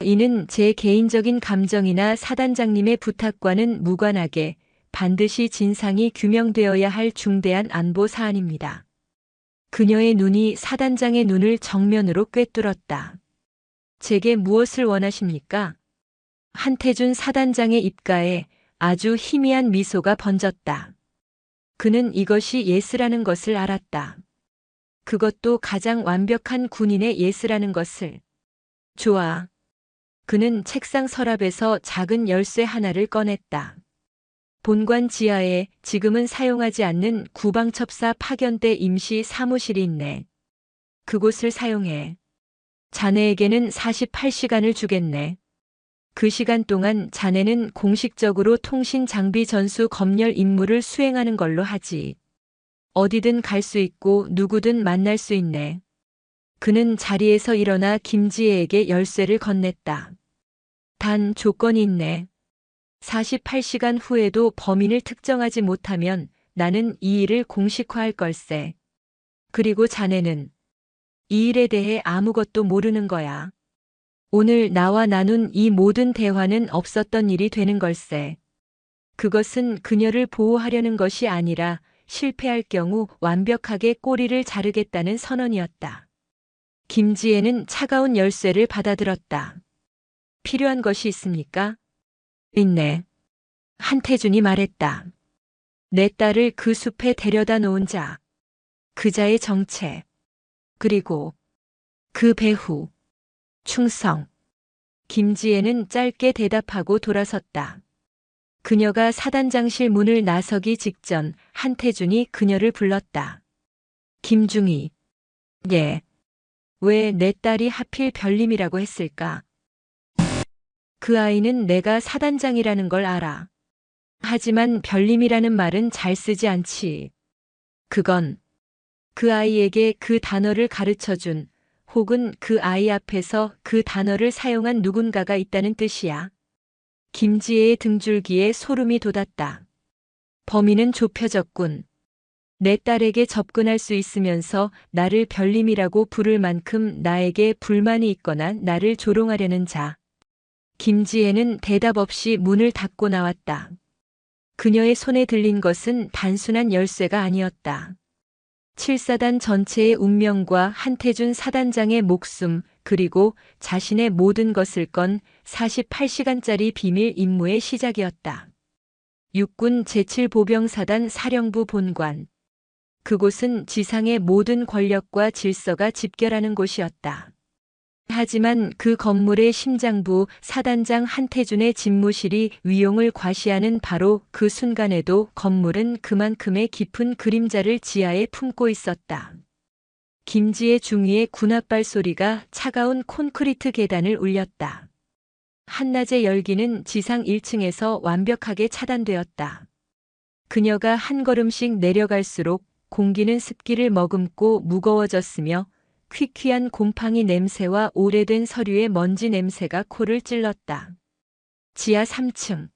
이는 제 개인적인 감정이나 사단장님의 부탁과는 무관하게 반드시 진상이 규명되어야 할 중대한 안보 사안입니다. 그녀의 눈이 사단장의 눈을 정면으로 꿰뚫었다. 제게 무엇을 원하십니까? 한태준 사단장의 입가에 아주 희미한 미소가 번졌다. 그는 이것이 예스라는 것을 알았다. 그것도 가장 완벽한 군인의 예스라는 것을. 좋아. 그는 책상 서랍에서 작은 열쇠 하나를 꺼냈다. 본관 지하에 지금은 사용하지 않는 구방첩사 파견대 임시 사무실이 있네. 그곳을 사용해. 자네에게는 48시간을 주겠네. 그 시간 동안 자네는 공식적으로 통신 장비 전수 검열 임무를 수행하는 걸로 하지. 어디든 갈 수 있고 누구든 만날 수 있네. 그는 자리에서 일어나 김지혜에게 열쇠를 건넸다. 단 조건이 있네. 48시간 후에도 범인을 특정하지 못하면 나는 이 일을 공식화할 걸세. 그리고 자네는 이 일에 대해 아무것도 모르는 거야. 오늘 나와 나눈 이 모든 대화는 없었던 일이 되는 걸세. 그것은 그녀를 보호하려는 것이 아니라 실패할 경우 완벽하게 꼬리를 자르겠다는 선언이었다. 김지혜는 차가운 열쇠를 받아들었다. 필요한 것이 있습니까? 있네. 한태준이 말했다. 내 딸을 그 숲에 데려다 놓은 자. 그자의 정체. 그리고 그 배후. 충성. 김지혜는 짧게 대답하고 돌아섰다. 그녀가 사단장실 문을 나서기 직전 한태준이 그녀를 불렀다. 김중희. 예. 왜 내 딸이 하필 별님이라고 했을까? 그 아이는 내가 사단장이라는 걸 알아. 하지만 별님이라는 말은 잘 쓰지 않지. 그건 그 아이에게 그 단어를 가르쳐준 혹은 그 아이 앞에서 그 단어를 사용한 누군가가 있다는 뜻이야. 김지혜의 등줄기에 소름이 돋았다. 범위는 좁혀졌군. 내 딸에게 접근할 수 있으면서 나를 별님이라고 부를 만큼 나에게 불만이 있거나 나를 조롱하려는 자. 김지혜는 대답 없이 문을 닫고 나왔다. 그녀의 손에 들린 것은 단순한 열쇠가 아니었다. 7사단 전체의 운명과 한태준 사단장의 목숨, 그리고 자신의 모든 것을 건 48시간짜리 비밀 임무의 시작이었다. 육군 제7보병사단 사령부 본관. 그곳은 지상의 모든 권력과 질서가 집결하는 곳이었다. 하지만 그 건물의 심장부 사단장 한태준의 집무실이 위용을 과시하는 바로 그 순간에도 건물은 그만큼의 깊은 그림자를 지하에 품고 있었다. 김지혜 중위의 군합발 소리가 차가운 콘크리트 계단을 울렸다. 한낮의 열기는 지상 1층에서 완벽하게 차단되었다. 그녀가 한 걸음씩 내려갈수록 공기는 습기를 머금고 무거워졌으며 퀴퀴한 곰팡이 냄새와 오래된 서류의 먼지 냄새가 코를 찔렀다. 지하 3층.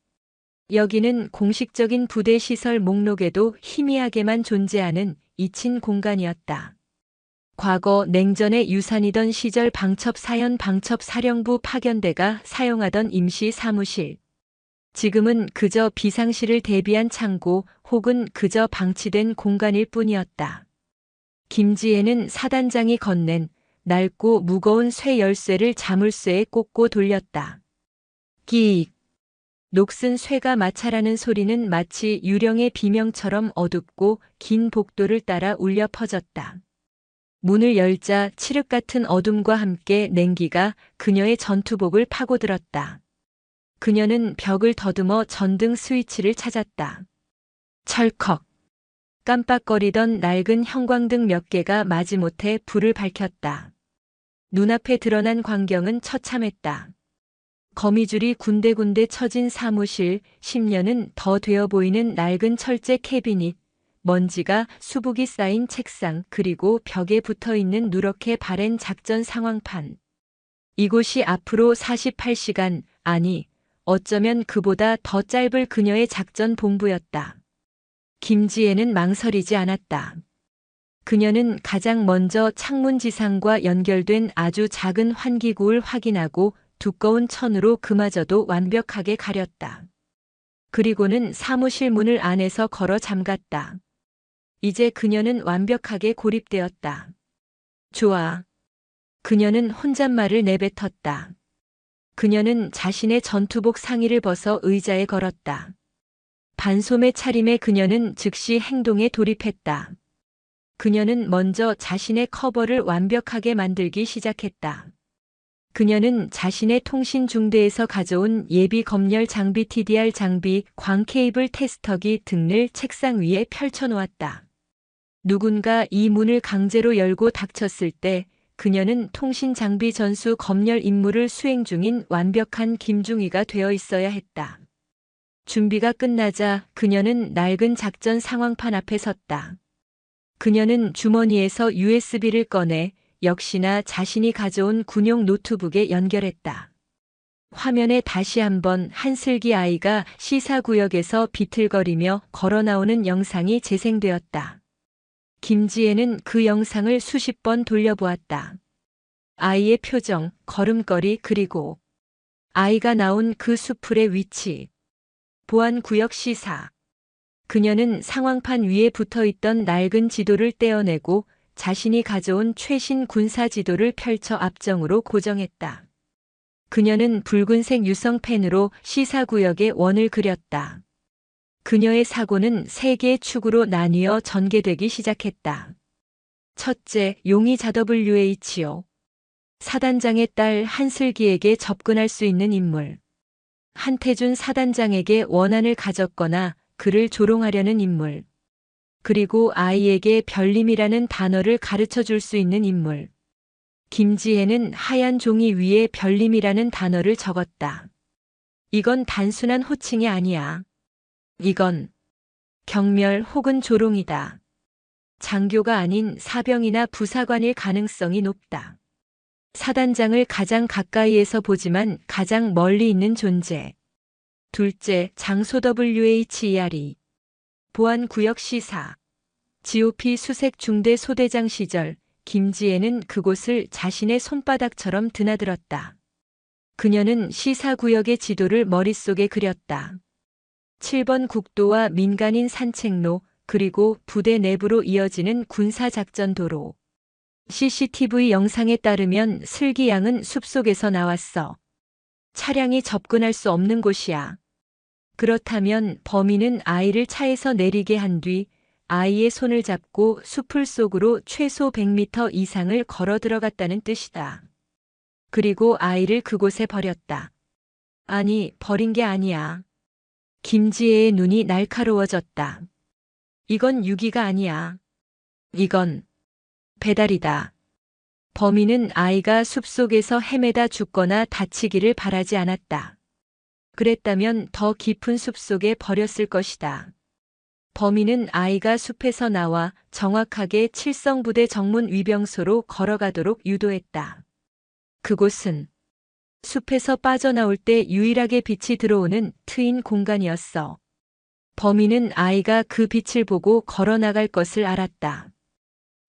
여기는 공식적인 부대 시설 목록에도 희미하게만 존재하는 잊힌 공간이었다. 과거 냉전의 유산이던 시절 방첩사현 방첩사령부 파견대가 사용하던 임시 사무실. 지금은 그저 비상시를 대비한 창고 혹은 그저 방치된 공간일 뿐이었다. 김지혜는 사단장이 건넨 낡고 무거운 쇠 열쇠를 자물쇠에 꽂고 돌렸다. 끼익. 녹슨 쇠가 마찰하는 소리는 마치 유령의 비명처럼 어둡고 긴 복도를 따라 울려 퍼졌다. 문을 열자 칠흑 같은 어둠과 함께 냉기가 그녀의 전투복을 파고들었다. 그녀는 벽을 더듬어 전등 스위치를 찾았다. 철컥. 깜빡거리던 낡은 형광등 몇 개가 마지못해 불을 밝혔다. 눈앞에 드러난 광경은 처참했다. 거미줄이 군데군데 쳐진 사무실, 10년은 더 되어 보이는 낡은 철제 캐비닛, 먼지가 수북이 쌓인 책상, 그리고 벽에 붙어있는 누렇게 바랜 작전 상황판. 이곳이 앞으로 48시간, 아니, 어쩌면 그보다 더 짧을 그녀의 작전 본부였다. 김지혜는 망설이지 않았다. 그녀는 가장 먼저 창문 지상과 연결된 아주 작은 환기구를 확인하고 두꺼운 천으로 그마저도 완벽하게 가렸다. 그리고는 사무실 문을 안에서 걸어 잠갔다. 이제 그녀는 완벽하게 고립되었다. 좋아. 그녀는 혼잣말을 내뱉었다. 그녀는 자신의 전투복 상의를 벗어 의자에 걸었다. 반소매 차림의 그녀는 즉시 행동에 돌입했다. 그녀는 먼저 자신의 커버를 완벽하게 만들기 시작했다. 그녀는 자신의 통신 중대에서 가져온 예비 검열 장비 TDR 장비, 광 케이블 테스터기 등을 책상 위에 펼쳐놓았다. 누군가 이 문을 강제로 열고 닥쳤을 때 그녀는 통신 장비 전수 검열 임무를 수행 중인 완벽한 김중희가 되어 있어야 했다. 준비가 끝나자 그녀는 낡은 작전 상황판 앞에 섰다. 그녀는 주머니에서 USB를 꺼내 역시나 자신이 가져온 군용 노트북에 연결했다. 화면에 다시 한번 한슬기 아이가 시사구역에서 비틀거리며 걸어나오는 영상이 재생되었다. 김지혜는 그 영상을 수십 번 돌려보았다. 아이의 표정, 걸음걸이, 그리고 아이가 나온 그 수풀의 위치. 보안구역 시사. 그녀는 상황판 위에 붙어있던 낡은 지도를 떼어내고 자신이 가져온 최신 군사 지도를 펼쳐 앞정으로 고정했다. 그녀는 붉은색 유성펜으로 시사구역의 원을 그렸다. 그녀의 사고는 세 개의 축으로 나뉘어 전개되기 시작했다. 첫째, 용의 WHO. 사단장의 딸 한슬기에게 접근할 수 있는 인물. 한태준 사단장에게 원한을 가졌거나 그를 조롱하려는 인물. 그리고 아이에게 별님이라는 단어를 가르쳐 줄 수 있는 인물. 김지혜는 하얀 종이 위에 별님이라는 단어를 적었다. 이건 단순한 호칭이 아니야. 이건 경멸 혹은 조롱이다. 장교가 아닌 사병이나 부사관일 가능성이 높다. 사단장을 가장 가까이에서 보지만 가장 멀리 있는 존재. 둘째, 장소 WHERE. 보안구역 시사. GOP 수색 중대 소대장 시절 김지혜는 그곳을 자신의 손바닥처럼 드나들었다. 그녀는 시사구역의 지도를 머릿속에 그렸다. 7번 국도와 민간인 산책로, 그리고 부대 내부로 이어지는 군사작전도로. CCTV 영상에 따르면 슬기 양은 숲속에서 나왔어. 차량이 접근할 수 없는 곳이야. 그렇다면 범인은 아이를 차에서 내리게 한 뒤 아이의 손을 잡고 숲을 속으로 최소 100m 이상을 걸어 들어갔다는 뜻이다. 그리고 아이를 그곳에 버렸다. 아니, 버린 게 아니야. 김지혜의 눈이 날카로워졌다. 이건 유기가 아니야. 이건 배달이다. 범인은 아이가 숲속에서 헤매다 죽거나 다치기를 바라지 않았다. 그랬다면 더 깊은 숲속에 버렸을 것이다. 범인은 아이가 숲에서 나와 정확하게 칠성부대 정문 위병소로 걸어가도록 유도했다. 그곳은 숲에서 빠져나올 때 유일하게 빛이 들어오는 트인 공간이었어. 범인은 아이가 그 빛을 보고 걸어나갈 것을 알았다.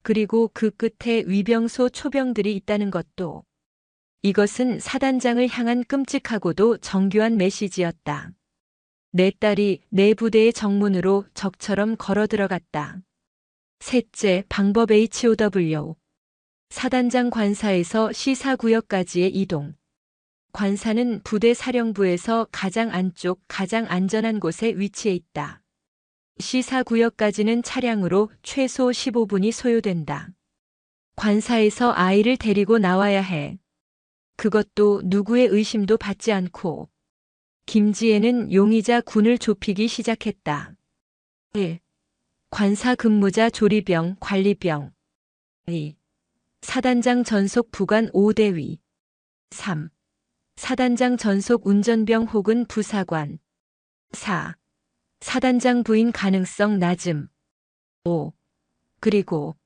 그리고 그 끝에 위병소 초병들이 있다는 것도. 이것은 사단장을 향한 끔찍하고도 정교한 메시지였다. 내 딸이 내 부대의 정문으로 적처럼 걸어 들어갔다. 셋째, 방법 HOW. 사단장 관사에서 시사구역까지의 이동. 관사는 부대 사령부에서 가장 안쪽, 가장 안전한 곳에 위치해 있다. 시사구역까지는 차량으로 최소 15분이 소요된다. 관사에서 아이를 데리고 나와야 해. 그것도 누구의 의심도 받지 않고. 김지혜는 용의자 군을 좁히기 시작했다. 1. 관사 근무자 조리병, 관리병. 2. 사단장 전속 부관 5대위. 3. 사단장 전속 운전병 혹은 부사관. 4. 사단장 부인 가능성 낮음. 5. 그리고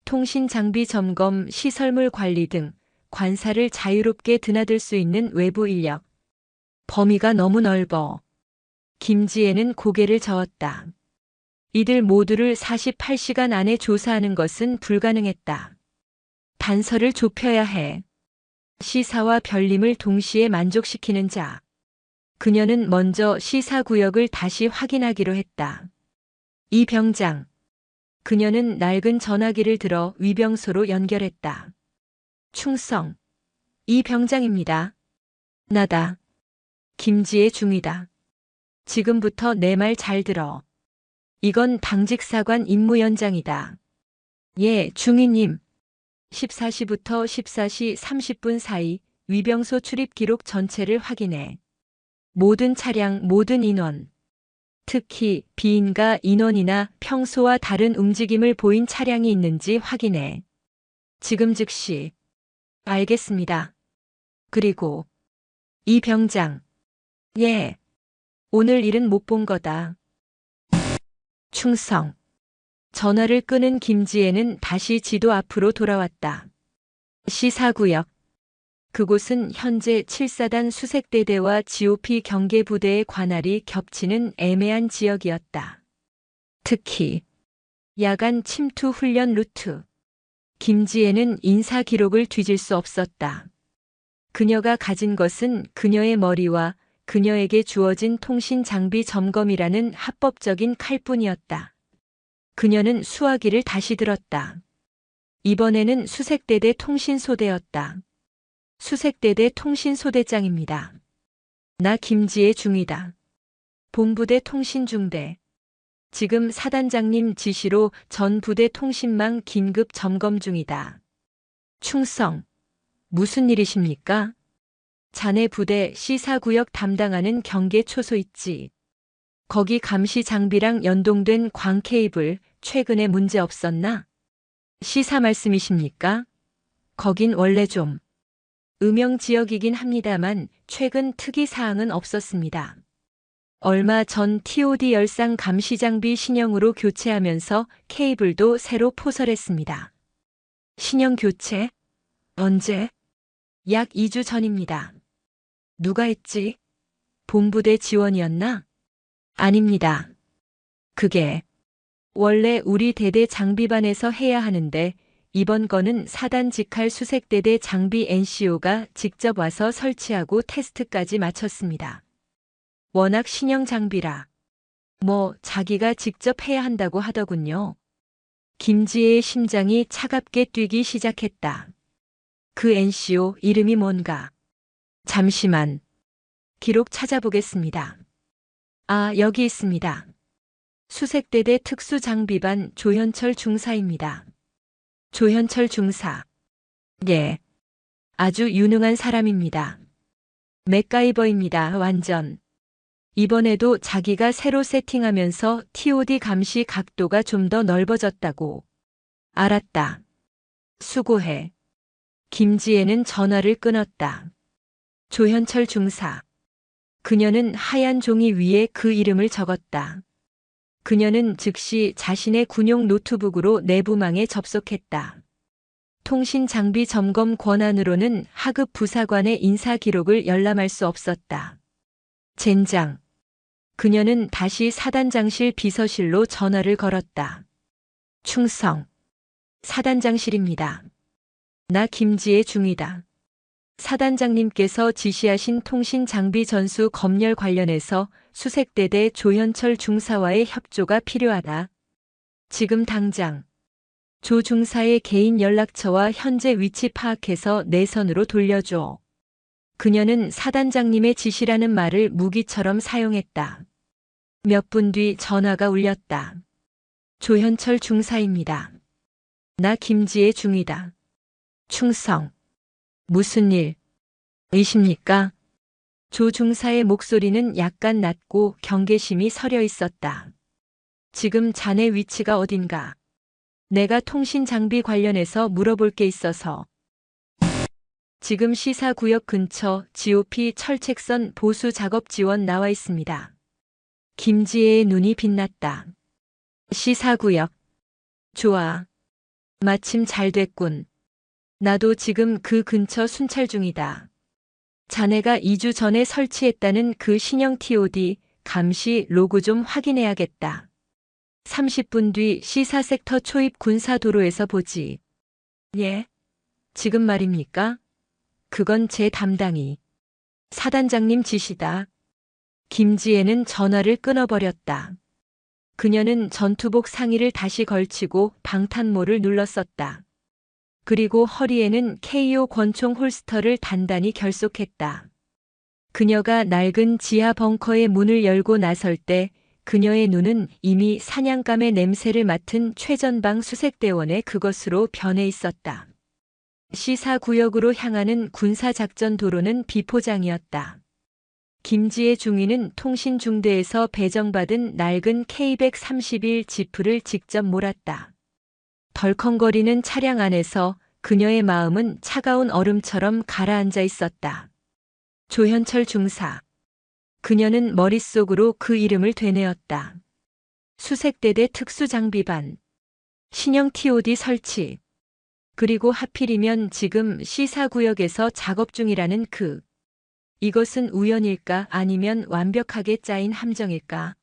통신 장비 점검, 시설물 관리 등 관사를 자유롭게 드나들 수 있는 외부 인력. 범위가 너무 넓어. 김지혜는 고개를 저었다. 이들 모두를 48시간 안에 조사하는 것은 불가능했다. 단서를 좁혀야 해. 시사와 별님을 동시에 만족시키는 자. 그녀는 먼저 시사구역을 다시 확인하기로 했다. 이 병장. 그녀는 낡은 전화기를 들어 위병소로 연결했다. 충성. 이 병장입니다. 나다. 김지혜 중위다. 지금부터 내 말 잘 들어. 이건 당직사관 임무 연장이다. 예, 중위님. 14시부터 14시 30분 사이 위병소 출입 기록 전체를 확인해. 모든 차량, 모든 인원. 특히 비인가 인원이나 평소와 다른 움직임을 보인 차량이 있는지 확인해. 지금 즉시. 알겠습니다. 그리고 이 병장. 예. 오늘 일은 못 본 거다. 충성. 전화를 끄는 김지혜는 다시 지도 앞으로 돌아왔다. 시사구역. 그곳은 현재 7사단 수색대대와 GOP 경계부대의 관할이 겹치는 애매한 지역이었다. 특히 야간 침투 훈련 루트. 김지혜는 인사 기록을 뒤질 수 없었다. 그녀가 가진 것은 그녀의 머리와 그녀에게 주어진 통신 장비 점검이라는 합법적인 칼뿐이었다. 그녀는 수화기를 다시 들었다. 이번에는 수색대대 통신소대였다. 수색대대 통신소대장입니다. 나 김지혜 중이다. 본부대 통신중대. 지금 사단장님 지시로 전 부대 통신망 긴급 점검 중이다. 충성. 무슨 일이십니까? 자네 부대 시사구역 담당하는 경계 초소 있지. 거기 감시 장비랑 연동된 광 케이블 최근에 문제 없었나? 시사 말씀이십니까? 거긴 원래 좀 음영 지역이긴 합니다만 최근 특이 사항은 없었습니다. 얼마 전 TOD 열상 감시 장비 신형으로 교체하면서 케이블도 새로 포설했습니다. 신형 교체? 언제? 약 2주 전입니다. 누가 했지? 본부대 지원이었나? 아닙니다. 그게 원래 우리 대대 장비반에서 해야 하는데 이번 건은 사단 직할 수색대대 장비 NCO가 직접 와서 설치하고 테스트까지 마쳤습니다. 워낙 신형 장비라 자기가 직접 해야 한다고 하더군요. 김지혜의 심장이 차갑게 뛰기 시작했다. 그 NCO 이름이 뭔가? 잠시만. 기록 찾아보겠습니다. 아, 여기 있습니다. 수색대대 특수장비반 조현철 중사입니다. 조현철 중사. 예. 아주 유능한 사람입니다. 맥가이버입니다, 완전. 이번에도 자기가 새로 세팅하면서 TOD 감시 각도가 좀 더 넓어졌다고. 알았다. 수고해. 김지혜는 전화를 끊었다. 조현철 중사. 그녀는 하얀 종이 위에 그 이름을 적었다. 그녀는 즉시 자신의 군용 노트북으로 내부망에 접속했다. 통신 장비 점검 권한으로는 하급 부사관의 인사 기록을 열람할 수 없었다. 젠장. 그녀는 다시 사단장실 비서실로 전화를 걸었다. 충성. 사단장실입니다. 나 김지혜 중이다. 사단장님께서 지시하신 통신 장비 전수 검열 관련해서 수색대대 조현철 중사와의 협조가 필요하다. 지금 당장 조 중사의 개인 연락처와 현재 위치 파악해서 내 선으로 돌려줘. 그녀는 사단장님의 지시라는 말을 무기처럼 사용했다. 몇 분 뒤 전화가 울렸다. 조현철 중사입니다. 나 김지혜 중이다. 충성. 무슨 일이십니까? 조 중사의 목소리는 약간 낮고 경계심이 서려 있었다. 지금 자네 위치가 어딘가? 내가 통신 장비 관련해서 물어볼 게 있어서. 지금 시사구역 근처 GOP 철책선 보수 작업 지원 나와 있습니다. 김지혜의 눈이 빛났다. 시사구역. 좋아. 마침 잘 됐군. 나도 지금 그 근처 순찰 중이다. 자네가 2주 전에 설치했다는 그 신형 TOD 감시 로고 좀 확인해야겠다. 30분 뒤 시사 섹터 초입 군사도로에서 보지. 예? 지금 말입니까? 그건 제 담당이. 사단장님 지시다. 김지혜는 전화를 끊어버렸다. 그녀는 전투복 상의를 다시 걸치고 방탄모를 눌렀었다. 그리고 허리에는 KO 권총 홀스터를 단단히 결속했다. 그녀가 낡은 지하 벙커의 문을 열고 나설 때 그녀의 눈은 이미 사냥감의 냄새를 맡은 최전방 수색대원의 그것으로 변해 있었다. 시사구역으로 향하는 군사작전 도로는 비포장이었다. 김지혜 중위는 통신중대에서 배정받은 낡은 K131 지프를 직접 몰았다. 덜컹거리는 차량 안에서 그녀의 마음은 차가운 얼음처럼 가라앉아 있었다. 조현철 중사. 그녀는 머릿속으로 그 이름을 되뇌었다. 수색대대 특수장비반. 신형 TOD 설치. 그리고 하필이면 지금 시사구역에서 작업 중이라는 이것은 우연일까 아니면 완벽하게 짜인 함정일까?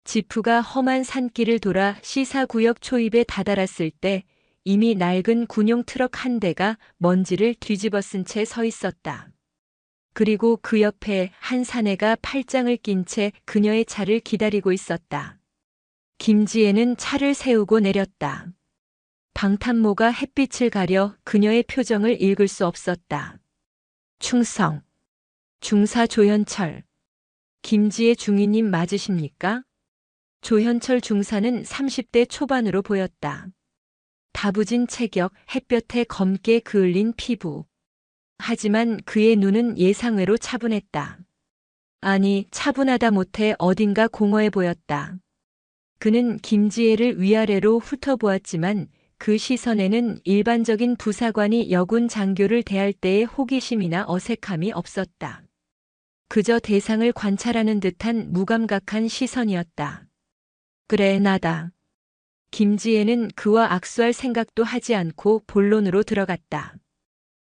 지프가 험한 산길을 돌아 시사구역 초입에 다다랐을 때 이미 낡은 군용 트럭 한 대가 먼지를 뒤집어 쓴 채 서 있었다. 그리고 그 옆에 한 사내가 팔짱을 낀 채 그녀의 차를 기다리고 있었다. 김지혜는 차를 세우고 내렸다. 방탄모가 햇빛을 가려 그녀의 표정을 읽을 수 없었다. 충성. 중사 조현철. 김지혜 중위님 맞으십니까? 조현철 중사는 30대 초반으로 보였다. 다부진 체격, 햇볕에 검게 그을린 피부. 하지만 그의 눈은 예상외로 차분했다. 아니, 차분하다 못해 어딘가 공허해 보였다. 그는 김지혜를 위아래로 훑어보았지만 그 시선에는 일반적인 부사관이 여군 장교를 대할 때의 호기심이나 어색함이 없었다. 그저 대상을 관찰하는 듯한 무감각한 시선이었다. 그래, 나다. 김지혜는 그와 악수할 생각도 하지 않고 본론으로 들어갔다.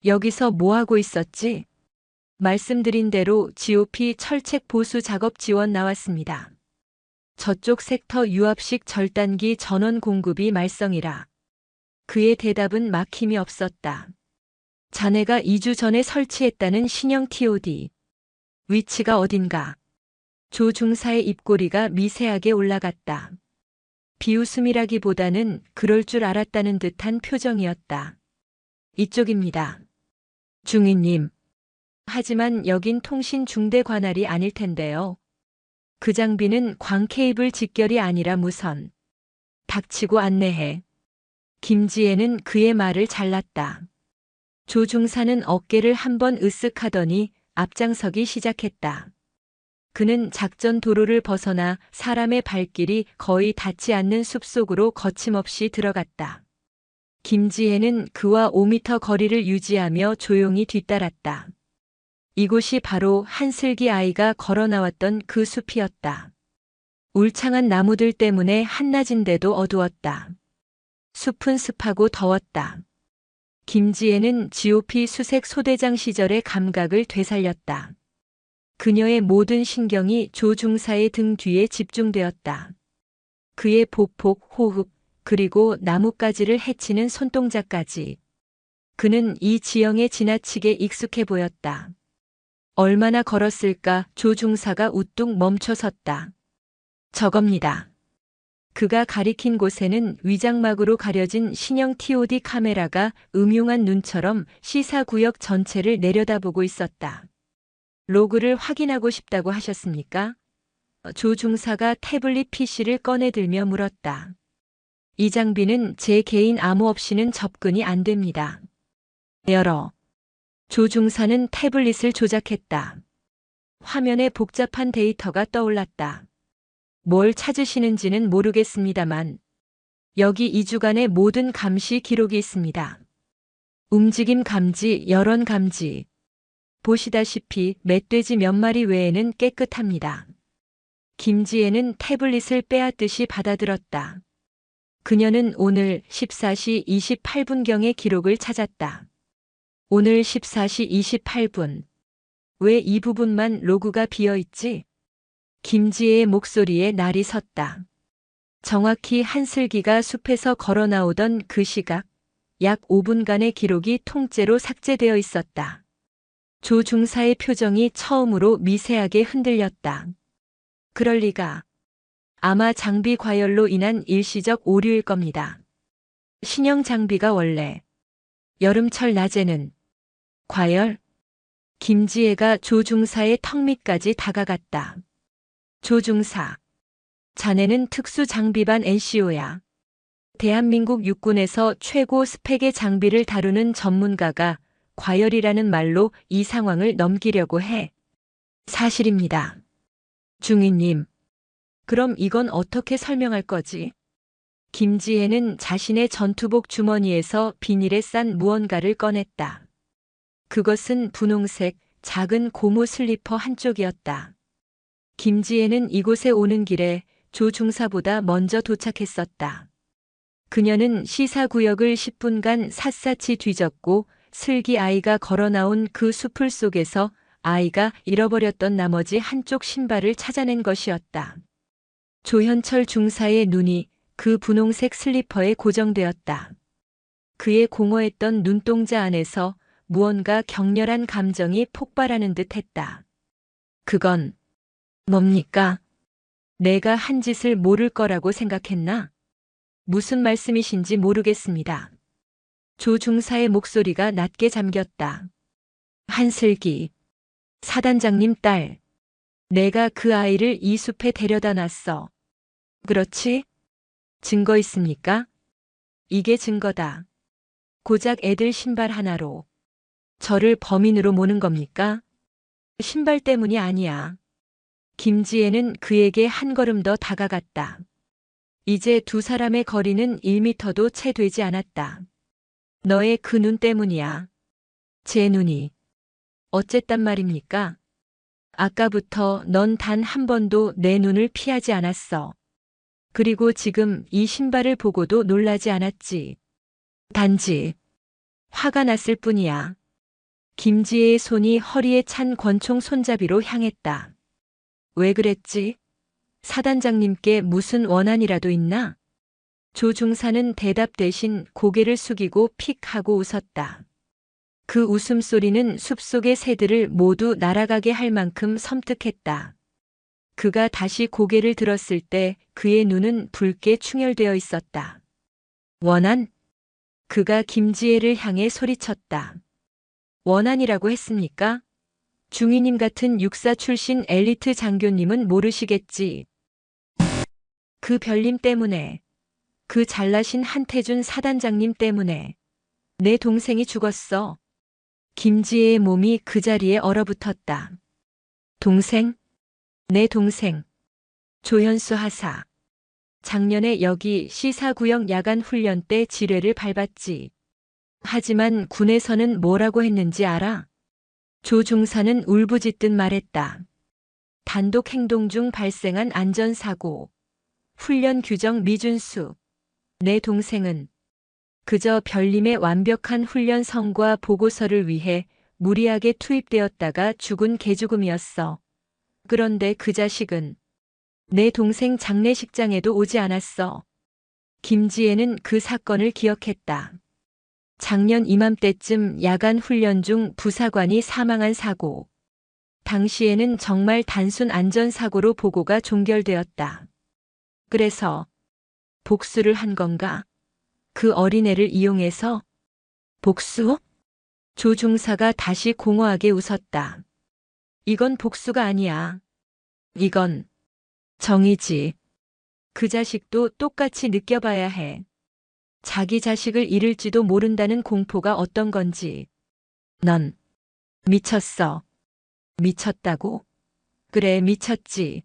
여기서 뭐 하고 있었지? 말씀드린 대로 GOP 철책 보수 작업 지원 나왔습니다. 저쪽 섹터 유압식 절단기 전원 공급이 말썽이라. 그의 대답은 막힘이 없었다. 자네가 2주 전에 설치했다는 신형 TOD. 위치가 어딘가? 조 중사의 입꼬리가 미세하게 올라갔다. 비웃음이라기보다는 그럴 줄 알았다는 듯한 표정이었다. 이쪽입니다. 중위님. 하지만 여긴 통신 중대 관할이 아닐 텐데요. 그 장비는 광 케이블 직결이 아니라 무선. 닥치고 안내해. 김지혜는 그의 말을 잘랐다. 조 중사는 어깨를 한번 으쓱하더니 앞장서기 시작했다. 그는 작전 도로를 벗어나 사람의 발길이 거의 닿지 않는 숲속으로 거침없이 들어갔다. 김지혜는 그와 5m 거리를 유지하며 조용히 뒤따랐다. 이곳이 바로 한슬기 아이가 걸어 나왔던 그 숲이었다. 울창한 나무들 때문에 한낮인데도 어두웠다. 숲은 습하고 더웠다. 김지혜는 GOP 수색 소대장 시절의 감각을 되살렸다. 그녀의 모든 신경이 조 중사의 등 뒤에 집중되었다. 그의 보폭, 호흡, 그리고 나뭇가지를 해치는 손동작까지. 그는 이 지형에 지나치게 익숙해 보였다. 얼마나 걸었을까? 조 중사가 우뚝 멈춰섰다. 저겁니다. 그가 가리킨 곳에는 위장막으로 가려진 신형 TOD 카메라가 음흉한 눈처럼 시사구역 전체를 내려다보고 있었다. 로그를 확인하고 싶다고 하셨습니까? 조 중사가 태블릿 PC를 꺼내들며 물었다. 이 장비는 제 개인 암호 없이는 접근이 안 됩니다. 열어. 조 중사는 태블릿을 조작했다. 화면에 복잡한 데이터가 떠올랐다. 뭘 찾으시는지는 모르겠습니다만 여기 2주간의 모든 감시 기록이 있습니다. 움직임 감지, 열원 감지. 보시다시피 멧돼지 몇 마리 외에는 깨끗합니다. 김지혜는 태블릿을 빼앗듯이 받아들었다. 그녀는 오늘 14시 28분경의 기록을 찾았다. 오늘 14시 28분. 왜 이 부분만 로그가 비어있지? 김지혜의 목소리에 날이 섰다. 정확히 한슬기가 숲에서 걸어 나오던 그 시각, 약 5분간의 기록이 통째로 삭제되어 있었다. 조 중사의 표정이 처음으로 미세하게 흔들렸다. 그럴 리가. 아마 장비 과열로 인한 일시적 오류일 겁니다. 신형 장비가 원래 여름철 낮에는 과열? 김지혜가 조 중사의 턱 밑까지 다가갔다. 조 중사. 자네는 특수장비반 NCO야. 대한민국 육군에서 최고 스펙의 장비를 다루는 전문가가 과열이라는 말로 이 상황을 넘기려고 해. 사실입니다. 중위님. 그럼 이건 어떻게 설명할 거지? 김지혜는 자신의 전투복 주머니에서 비닐에 싼 무언가를 꺼냈다. 그것은 분홍색 작은 고무 슬리퍼 한쪽이었다. 김지혜는 이곳에 오는 길에 조 중사보다 먼저 도착했었다. 그녀는 시사구역을 10분간 샅샅이 뒤졌고 슬기 아이가 걸어 나온 그 수풀 속에서 아이가 잃어버렸던 나머지 한쪽 신발을 찾아낸 것이었다. 조현철 중사의 눈이 그 분홍색 슬리퍼에 고정되었다. 그의 공허했던 눈동자 안에서 무언가 격렬한 감정이 폭발하는 듯 했다. 그건 뭡니까? 내가 한 짓을 모를 거라고 생각했나? 무슨 말씀이신지 모르겠습니다. 조 중사의 목소리가 낮게 잠겼다. 한슬기. 사단장님 딸. 내가 그 아이를 이 숲에 데려다 놨어. 그렇지? 증거 있습니까? 이게 증거다. 고작 애들 신발 하나로. 저를 범인으로 모는 겁니까? 신발 때문이 아니야. 김지혜는 그에게 한 걸음 더 다가갔다. 이제 두 사람의 거리는 1미터도 채 되지 않았다. 너의 그 눈 때문이야. 제 눈이. 어쨌단 말입니까? 아까부터 넌 단 한 번도 내 눈을 피하지 않았어. 그리고 지금 이 신발을 보고도 놀라지 않았지. 단지 화가 났을 뿐이야. 김지혜의 손이 허리에 찬 권총 손잡이로 향했다. 왜 그랬지? 사단장님께 무슨 원한이라도 있나? 조 중사는 대답 대신 고개를 숙이고 픽 하고 웃었다. 그 웃음소리는 숲속의 새들을 모두 날아가게 할 만큼 섬뜩했다. 그가 다시 고개를 들었을 때 그의 눈은 붉게 충혈되어 있었다. 원한? 그가 김지혜를 향해 소리쳤다. 원한이라고 했습니까? 중위님 같은 육사 출신 엘리트 장교님은 모르시겠지. 그 별님 때문에, 그 잘나신 한태준 사단장님 때문에 내 동생이 죽었어. 김지혜의 몸이 그 자리에 얼어붙었다. 동생? 내 동생. 조현수 하사. 작년에 여기 시사구역 야간 훈련 때 지뢰를 밟았지. 하지만 군에서는 뭐라고 했는지 알아? 조 중사는 울부짖듯 말했다. 단독 행동 중 발생한 안전사고. 훈련 규정 미준수. 내 동생은 그저 별님의 완벽한 훈련 성과 보고서를 위해 무리하게 투입되었다가 죽은 개죽음이었어. 그런데 그 자식은 내 동생 장례식장에도 오지 않았어. 김지혜는 그 사건을 기억했다. 작년 이맘때쯤 야간 훈련 중 부사관이 사망한 사고. 당시에는 정말 단순 안전사고로 보고가 종결되었다. 그래서 복수를 한 건가? 그 어린애를 이용해서? 복수? 조 중사가 다시 공허하게 웃었다. 이건 복수가 아니야. 이건 정이지. 그 자식도 똑같이 느껴봐야 해. 자기 자식을 잃을지도 모른다는 공포가 어떤 건지. 넌 미쳤어. 미쳤다고? 그래, 미쳤지.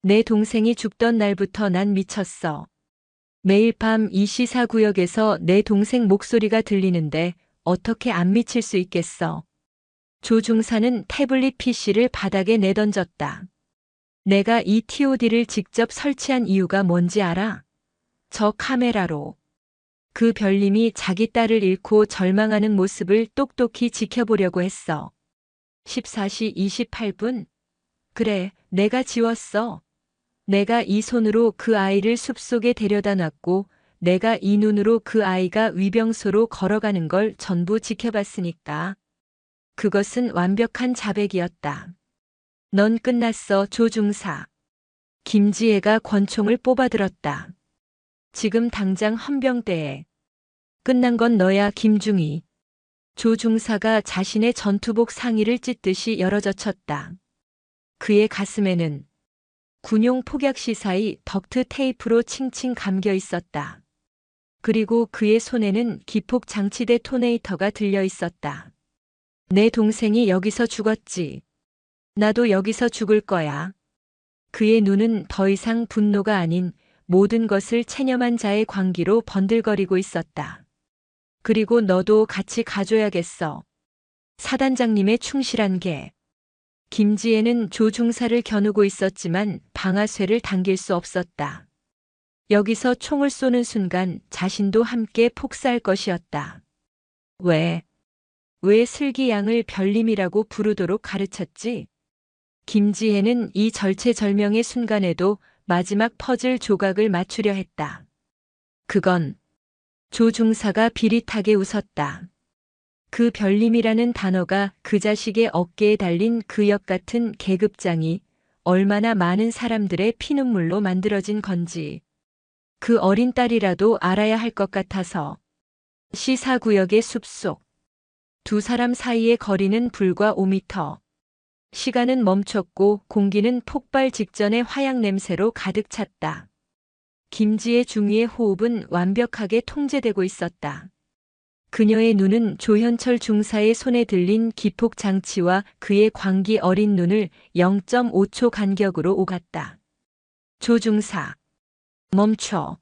내 동생이 죽던 날부터 난 미쳤어. 매일 밤 이 시사구역에서 내 동생 목소리가 들리는데 어떻게 안 미칠 수 있겠어. 조 중사는 태블릿 PC를 바닥에 내던졌다. 내가 이 TOD를 직접 설치한 이유가 뭔지 알아? 저 카메라로. 그 별님이 자기 딸을 잃고 절망하는 모습을 똑똑히 지켜보려고 했어. 14시 28분? 그래, 내가 지웠어. 내가 이 손으로 그 아이를 숲속에 데려다 놨고 내가 이 눈으로 그 아이가 위병소로 걸어가는 걸 전부 지켜봤으니까. 그것은 완벽한 자백이었다. 넌 끝났어, 조 중사. 김지혜가 권총을 뽑아들었다. 지금 당장 헌병대에. 끝난 건 너야, 김중희. 조 중사가 자신의 전투복 상의를 찢듯이 열어젖혔다. 그의 가슴에는 군용 폭약시사의 덕트 테이프로 칭칭 감겨 있었다. 그리고 그의 손에는 기폭 장치대 토네이터가 들려 있었다. 내 동생이 여기서 죽었지. 나도 여기서 죽을 거야. 그의 눈은 더 이상 분노가 아닌 모든 것을 체념한 자의 광기로 번들거리고 있었다. 그리고 너도 같이 가줘야겠어. 사단장님의 충실한 개. 김지혜는 조 중사를 겨누고 있었지만 방아쇠를 당길 수 없었다. 여기서 총을 쏘는 순간 자신도 함께 폭사할 것이었다. 왜 슬기 양을 별님이라고 부르도록 가르쳤지? 김지혜는 이 절체절명의 순간에도 마지막 퍼즐 조각을 맞추려 했다. 그건 조 중사가 비릿하게 웃었다. 그 별님이라는 단어가 그 자식의 어깨에 달린 그 역 같은 계급장이 얼마나 많은 사람들의 피눈물로 만들어진 건지 그 어린 딸이라도 알아야 할 것 같아서. 시사구역의 숲속. 두 사람 사이의 거리는 불과 5미터. 시간은 멈췄고 공기는 폭발 직전의 화약 냄새로 가득 찼다. 김지혜 중위의 호흡은 완벽하게 통제되고 있었다. 그녀의 눈은 조현철 중사의 손에 들린 기폭 장치와 그의 광기 어린 눈을 0.5초 간격으로 오갔다. 조 중사. 멈춰.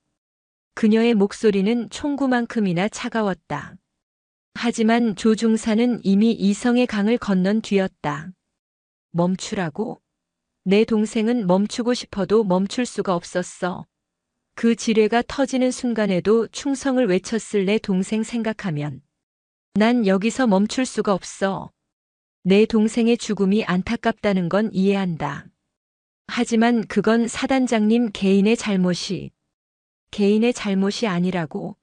그녀의 목소리는 총구만큼이나 차가웠다. 하지만 조 중사는 이미 이성의 강을 건넌 뒤였다. 멈추라고? 내 동생은 멈추고 싶어도 멈출 수가 없었어. 그 지뢰가 터지는 순간에도 충성을 외쳤을 내 동생 생각하면 난 여기서 멈출 수가 없어. 내 동생의 죽음이 안타깝다는 건 이해한다. 하지만 그건 사단장님 개인의 잘못이 아니라고.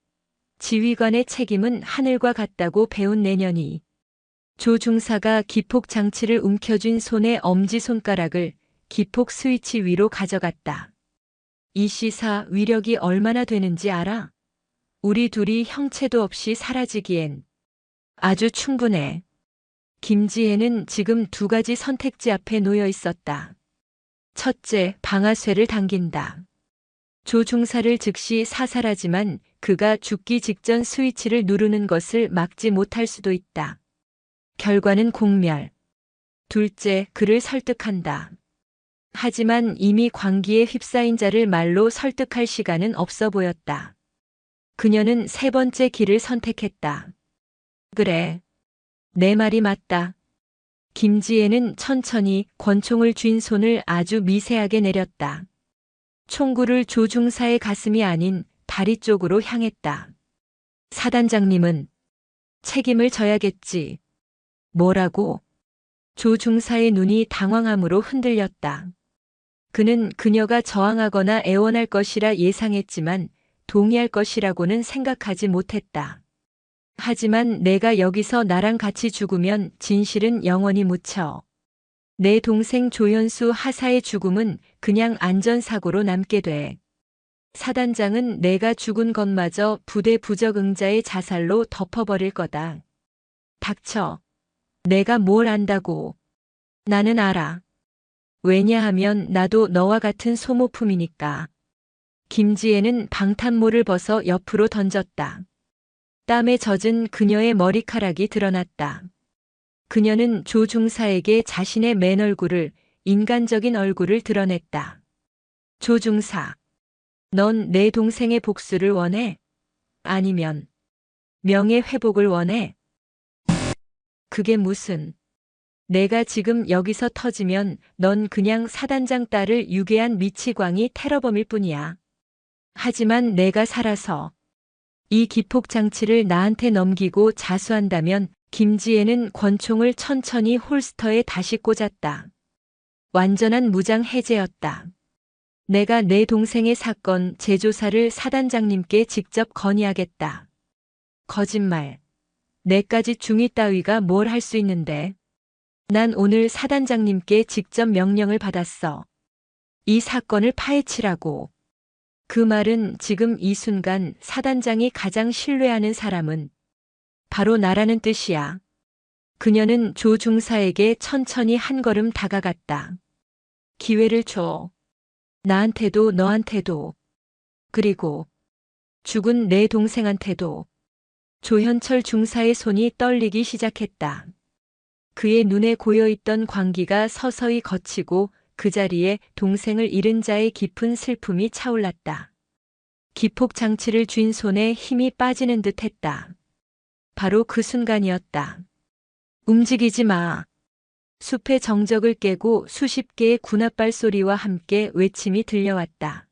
지휘관의 책임은 하늘과 같다고 배운 내년이. 조 중사가 기폭 장치를 움켜쥔 손의 엄지손가락을 기폭 스위치 위로 가져갔다. 이 시사 위력이 얼마나 되는지 알아? 우리 둘이 형체도 없이 사라지기엔 아주 충분해. 김지혜는 지금 두 가지 선택지 앞에 놓여 있었다. 첫째, 방아쇠를 당긴다. 조 중사를 즉시 사살하지만 그가 죽기 직전 스위치를 누르는 것을 막지 못할 수도 있다. 결과는 공멸. 둘째, 그를 설득한다. 하지만 이미 광기에 휩싸인 자를 말로 설득할 시간은 없어 보였다. 그녀는 세 번째 길을 선택했다. 그래. 내 말이 맞다. 김지혜는 천천히 권총을 쥔 손을 아주 미세하게 내렸다. 총구를 조 중사의 가슴이 아닌 다리 쪽으로 향했다. 사단장님은 책임을 져야겠지. 뭐라고? 조 중사의 눈이 당황함으로 흔들렸다. 그는 그녀가 저항하거나 애원할 것이라 예상했지만 동의할 것이라고는 생각하지 못했다. 하지만 내가 여기서 나랑 같이 죽으면 진실은 영원히 묻혀. 내 동생 조현수 하사의 죽음은 그냥 안전사고로 남게 돼. 사단장은 내가 죽은 것마저 부대 부적응자의 자살로 덮어버릴 거다. 닥쳐. 내가 뭘 안다고. 나는 알아. 왜냐하면 나도 너와 같은 소모품이니까. 김지혜는 방탄모를 벗어 옆으로 던졌다. 땀에 젖은 그녀의 머리카락이 드러났다. 그녀는 조 중사에게 자신의 맨 얼굴을, 인간적인 얼굴을 드러냈다. 조 중사, 넌 내 동생의 복수를 원해? 아니면 명예 회복을 원해? 그게 무슨... 내가 지금 여기서 터지면 넌 그냥 사단장 딸을 유괴한 미치광이 테러범일 뿐이야. 하지만 내가 살아서 이 기폭 장치를 나한테 넘기고 자수한다면 김지혜는 권총을 천천히 홀스터에 다시 꽂았다. 완전한 무장 해제였다. 내가 내 동생의 사건 재조사를 사단장님께 직접 건의하겠다. 거짓말. 내까지 중위 따위가 뭘 할 수 있는데. 난 오늘 사단장님께 직접 명령을 받았어. 이 사건을 파헤치라고. 그 말은 지금 이 순간 사단장이 가장 신뢰하는 사람은 바로 나라는 뜻이야. 그녀는 조 중사에게 천천히 한 걸음 다가갔다. 기회를 줘. 나한테도 너한테도. 그리고 죽은 내 동생한테도. 조현철 중사의 손이 떨리기 시작했다. 그의 눈에 고여있던 광기가 서서히 걷히고 그 자리에 동생을 잃은 자의 깊은 슬픔이 차올랐다. 기폭 장치를 쥔 손에 힘이 빠지는 듯 했다. 바로 그 순간이었다. 움직이지 마. 숲의 정적을 깨고 수십 개의 군합발 소리와 함께 외침이 들려왔다.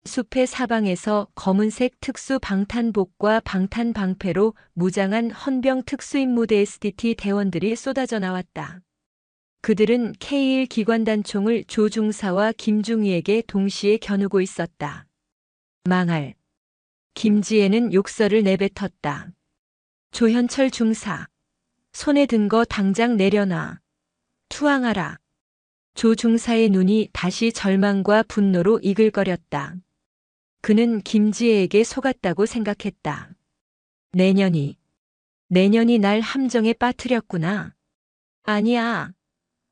숲의 사방에서 검은색 특수 방탄복과 방탄방패로 무장한 헌병 특수임무대 SDT 대원들이 쏟아져 나왔다. 그들은 K1 기관단총을 조 중사와 김중희에게 동시에 겨누고 있었다. 망할. 김지혜는 욕설을 내뱉었다. 조현철 중사. 손에 든 거 당장 내려놔. 투항하라. 조 중사의 눈이 다시 절망과 분노로 이글거렸다. 그는 김지혜에게 속았다고 생각했다. 내년이 날 함정에 빠뜨렸구나. 아니야.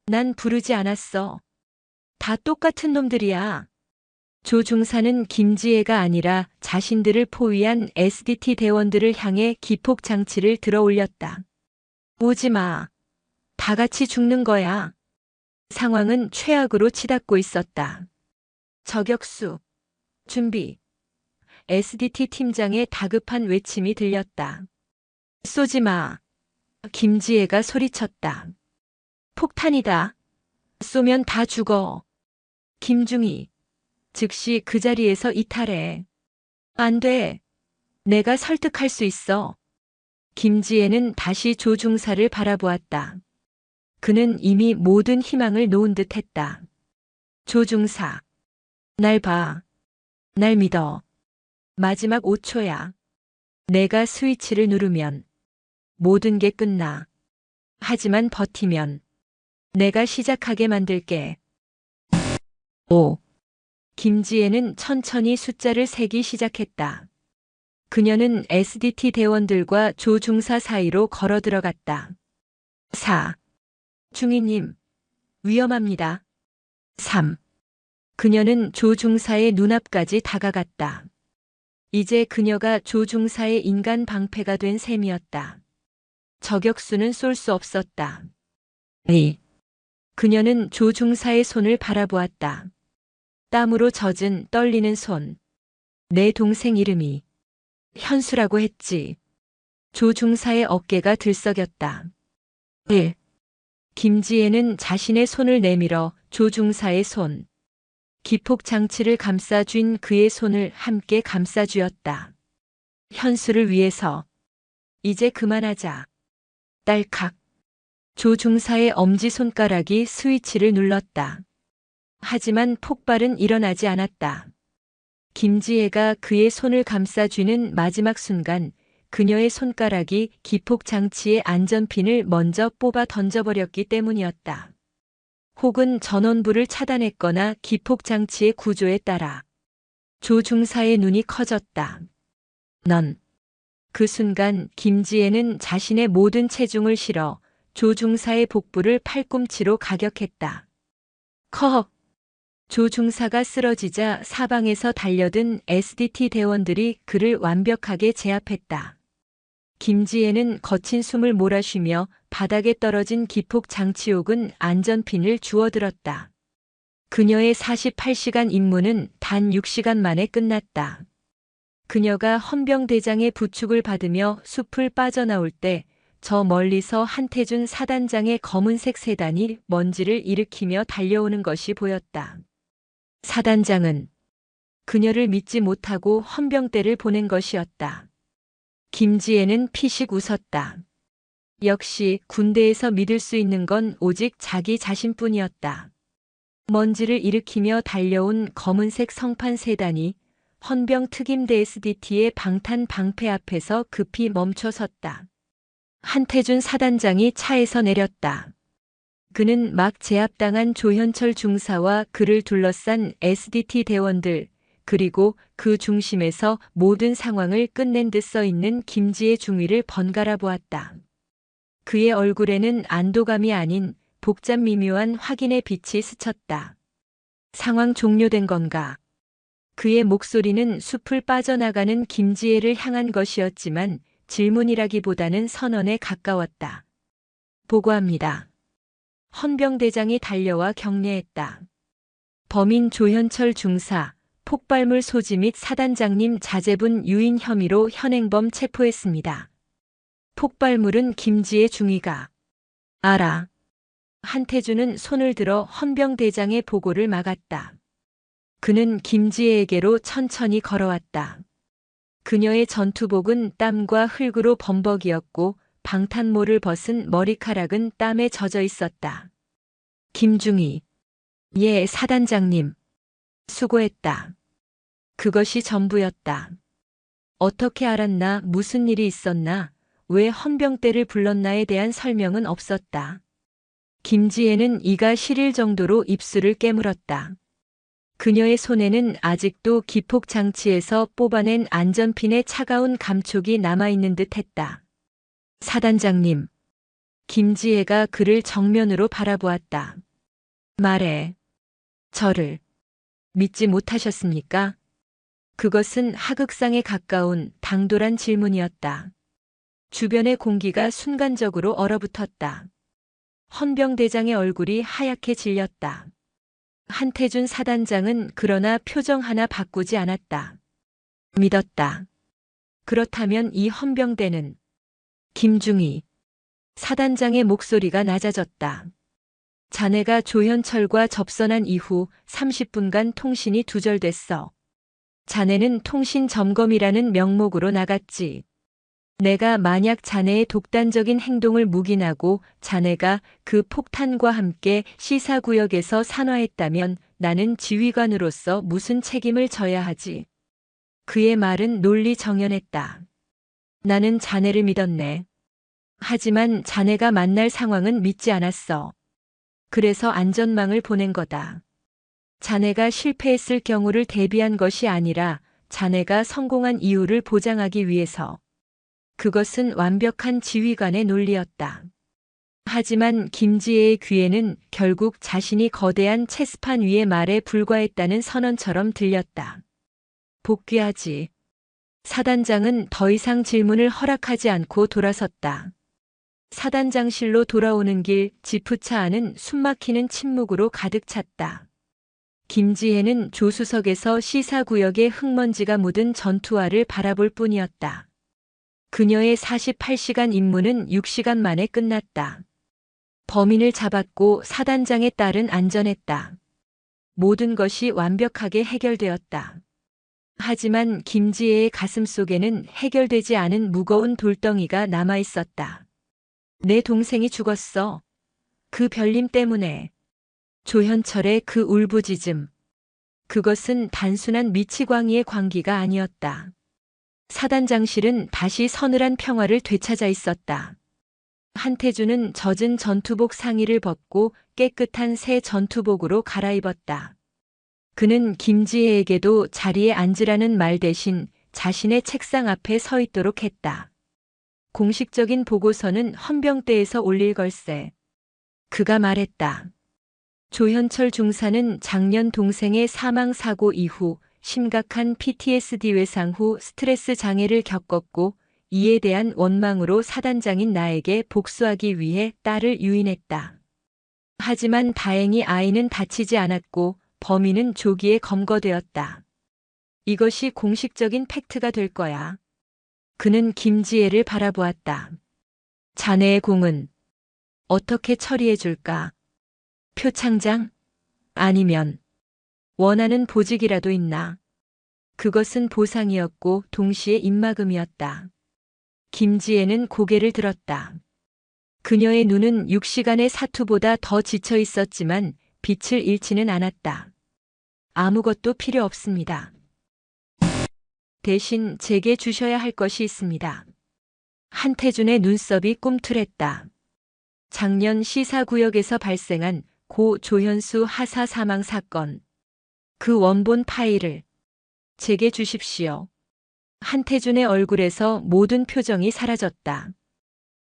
난 부르지 않았어. 다 똑같은 놈들이야. 조 중사는 김지혜가 아니라 자신들을 포위한 SDT 대원들을 향해 기폭 장치를 들어 올렸다. 오지 마. 다 같이 죽는 거야. 상황은 최악으로 치닫고 있었다. 저격수. 준비. SDT 팀장의 다급한 외침이 들렸다. 쏘지 마. 김지혜가 소리쳤다. 폭탄이다. 쏘면 다 죽어. 김중희. 즉시 그 자리에서 이탈해. 안 돼. 내가 설득할 수 있어. 김지혜는 다시 조 중사를 바라보았다. 그는 이미 모든 희망을 놓은 듯 했다. 조 중사. 날 봐. 날 믿어. 마지막 5초야. 내가 스위치를 누르면 모든 게 끝나. 하지만 버티면 내가 시작하게 만들게. 5. 김지혜는 천천히 숫자를 세기 시작했다. 그녀는 SDT 대원들과 조 중사 사이로 걸어 들어갔다. 4. 중위님, 위험합니다. 3. 그녀는 조 중사의 눈앞까지 다가갔다. 이제 그녀가 조 중사의 인간 방패가 된 셈이었다. 저격수는 쏠 수 없었다. 2. 그녀는 조 중사의 손을 바라보았다. 땀으로 젖은 떨리는 손. 내 동생 이름이 현수라고 했지. 조 중사의 어깨가 들썩였다. 1. 김지혜는 자신의 손을 내밀어 조 중사의 손. 기폭 장치를 감싸쥔 그의 손을 함께 감싸쥐었다. 현수를 위해서. 이제 그만하자. 딸칵. 조 중사의 엄지손가락이 스위치를 눌렀다. 하지만 폭발은 일어나지 않았다. 김지혜가 그의 손을 감싸쥐는 마지막 순간 그녀의 손가락이 기폭 장치의 안전핀을 먼저 뽑아 던져버렸기 때문이었다. 혹은 전원부를 차단했거나 기폭 장치의 구조에 따라. 조 중사의 눈이 커졌다. 넌. 그 순간 김지혜는 자신의 모든 체중을 실어 조 중사의 복부를 팔꿈치로 가격했다. 컥! 조 중사가 쓰러지자 사방에서 달려든 SDT 대원들이 그를 완벽하게 제압했다. 김지혜는 거친 숨을 몰아쉬며 바닥에 떨어진 기폭 장치옥은 안전핀을 주워들었다. 그녀의 48시간 임무는 단 6시간 만에 끝났다. 그녀가 헌병대장의 부축을 받으며 숲을 빠져나올 때 저 멀리서 한태준 사단장의 검은색 세단이 먼지를 일으키며 달려오는 것이 보였다. 사단장은 그녀를 믿지 못하고 헌병대를 보낸 것이었다. 김지혜는 피식 웃었다. 역시 군대에서 믿을 수 있는 건 오직 자기 자신뿐이었다. 먼지를 일으키며 달려온 검은색 성판 세단이 헌병 특임대 SDT의 방탄 방패 앞에서 급히 멈춰섰다. 한태준 사단장이 차에서 내렸다. 그는 막 제압당한 조현철 중사와 그를 둘러싼 SDT 대원들, 그리고 그 중심에서 모든 상황을 끝낸 듯 써 있는 김지혜 중위를 번갈아 보았다. 그의 얼굴에는 안도감이 아닌 복잡 미묘한 확인의 빛이 스쳤다. 상황 종료된 건가? 그의 목소리는 숲을 빠져나가는 김지혜를 향한 것이었지만 질문이라기보다는 선언에 가까웠다. 보고합니다. 헌병대장이 달려와 격려했다. 범인 조현철 중사, 폭발물 소지 및 사단장님 자제분 유인 혐의로 현행범 체포했습니다. 폭발물은 김지혜 중위가 알아. 한태준은 손을 들어 헌병대장의 보고를 막았다. 그는 김지혜에게로 천천히 걸어왔다. 그녀의 전투복은 땀과 흙으로 범벅이었고 방탄모를 벗은 머리카락은 땀에 젖어 있었다. 김중희. 예, 사단장님. 수고했다. 그것이 전부였다. 어떻게 알았나, 무슨 일이 있었나, 왜 헌병대를 불렀나에 대한 설명은 없었다. 김지혜는 이가 시릴 정도로 입술을 깨물었다. 그녀의 손에는 아직도 기폭 장치에서 뽑아낸 안전핀의 차가운 감촉이 남아있는 듯 했다. 사단장님. 김지혜가 그를 정면으로 바라보았다. 말해. 저를. 믿지 못하셨습니까? 그것은 하극상에 가까운 당돌한 질문이었다. 주변의 공기가 순간적으로 얼어붙었다. 헌병대장의 얼굴이 하얗게 질렸다. 한태준 사단장은 그러나 표정 하나 바꾸지 않았다. 믿었다. 그렇다면 이 헌병대는 김중희 사단장의 목소리가 낮아졌다. 자네가 조현철과 접선한 이후 30분간 통신이 두절됐어. 자네는 통신 점검이라는 명목으로 나갔지. 내가 만약 자네의 독단적인 행동을 묵인하고 자네가 그 폭탄과 함께 시사구역에서 산화했다면 나는 지휘관으로서 무슨 책임을 져야 하지? 그의 말은 논리정연했다. 나는 자네를 믿었네. 하지만 자네가 만날 상황은 믿지 않았어. 그래서 안전망을 보낸 거다. 자네가 실패했을 경우를 대비한 것이 아니라 자네가 성공한 이유를 보장하기 위해서. 그것은 완벽한 지휘관의 논리였다. 하지만 김지혜의 귀에는 결국 자신이 거대한 체스판 위의 말에 불과했다는 선언처럼 들렸다. 복귀하지. 사단장은 더 이상 질문을 허락하지 않고 돌아섰다. 사단장실로 돌아오는 길 지프차 안은 숨막히는 침묵으로 가득 찼다. 김지혜는 조수석에서 시사구역의 흙먼지가 묻은 전투화를 바라볼 뿐이었다. 그녀의 48시간 임무는 6시간 만에 끝났다. 범인을 잡았고 사단장의 딸은 안전했다. 모든 것이 완벽하게 해결되었다. 하지만 김지혜의 가슴 속에는 해결되지 않은 무거운 돌덩이가 남아 있었다. 내 동생이 죽었어. 그 별님 때문에. 조현철의 그 울부짖음. 그것은 단순한 미치광이의 광기가 아니었다. 사단장실은 다시 서늘한 평화를 되찾아 있었다. 한태준은 젖은 전투복 상의를 벗고 깨끗한 새 전투복으로 갈아입었다. 그는 김지혜에게도 자리에 앉으라는 말 대신 자신의 책상 앞에 서 있도록 했다. 공식적인 보고서는 헌병대에서 올릴 걸세. 그가 말했다. 조현철 중사는 작년 동생의 사망사고 이후 심각한 PTSD 외상 후 스트레스 장애를 겪었고 이에 대한 원망으로 사단장인 나에게 복수하기 위해 딸을 유인했다. 하지만 다행히 아이는 다치지 않았고 범인은 조기에 검거되었다. 이것이 공식적인 팩트가 될 거야. 그는 김지혜를 바라보았다. 자네의 공은 어떻게 처리해 줄까? 표창장? 아니면 원하는 보직이라도 있나? 그것은 보상이었고 동시에 입막음이었다. 김지혜는 고개를 들었다. 그녀의 눈은 6시간의 사투보다 더 지쳐 있었지만 빛을 잃지는 않았다. 아무것도 필요 없습니다. 대신 제게 주셔야 할 것이 있습니다. 한태준의 눈썹이 꿈틀했다. 작년 시사구역에서 발생한 고 조현수 하사 사망 사건. 그 원본 파일을 제게 주십시오. 한태준의 얼굴에서 모든 표정이 사라졌다.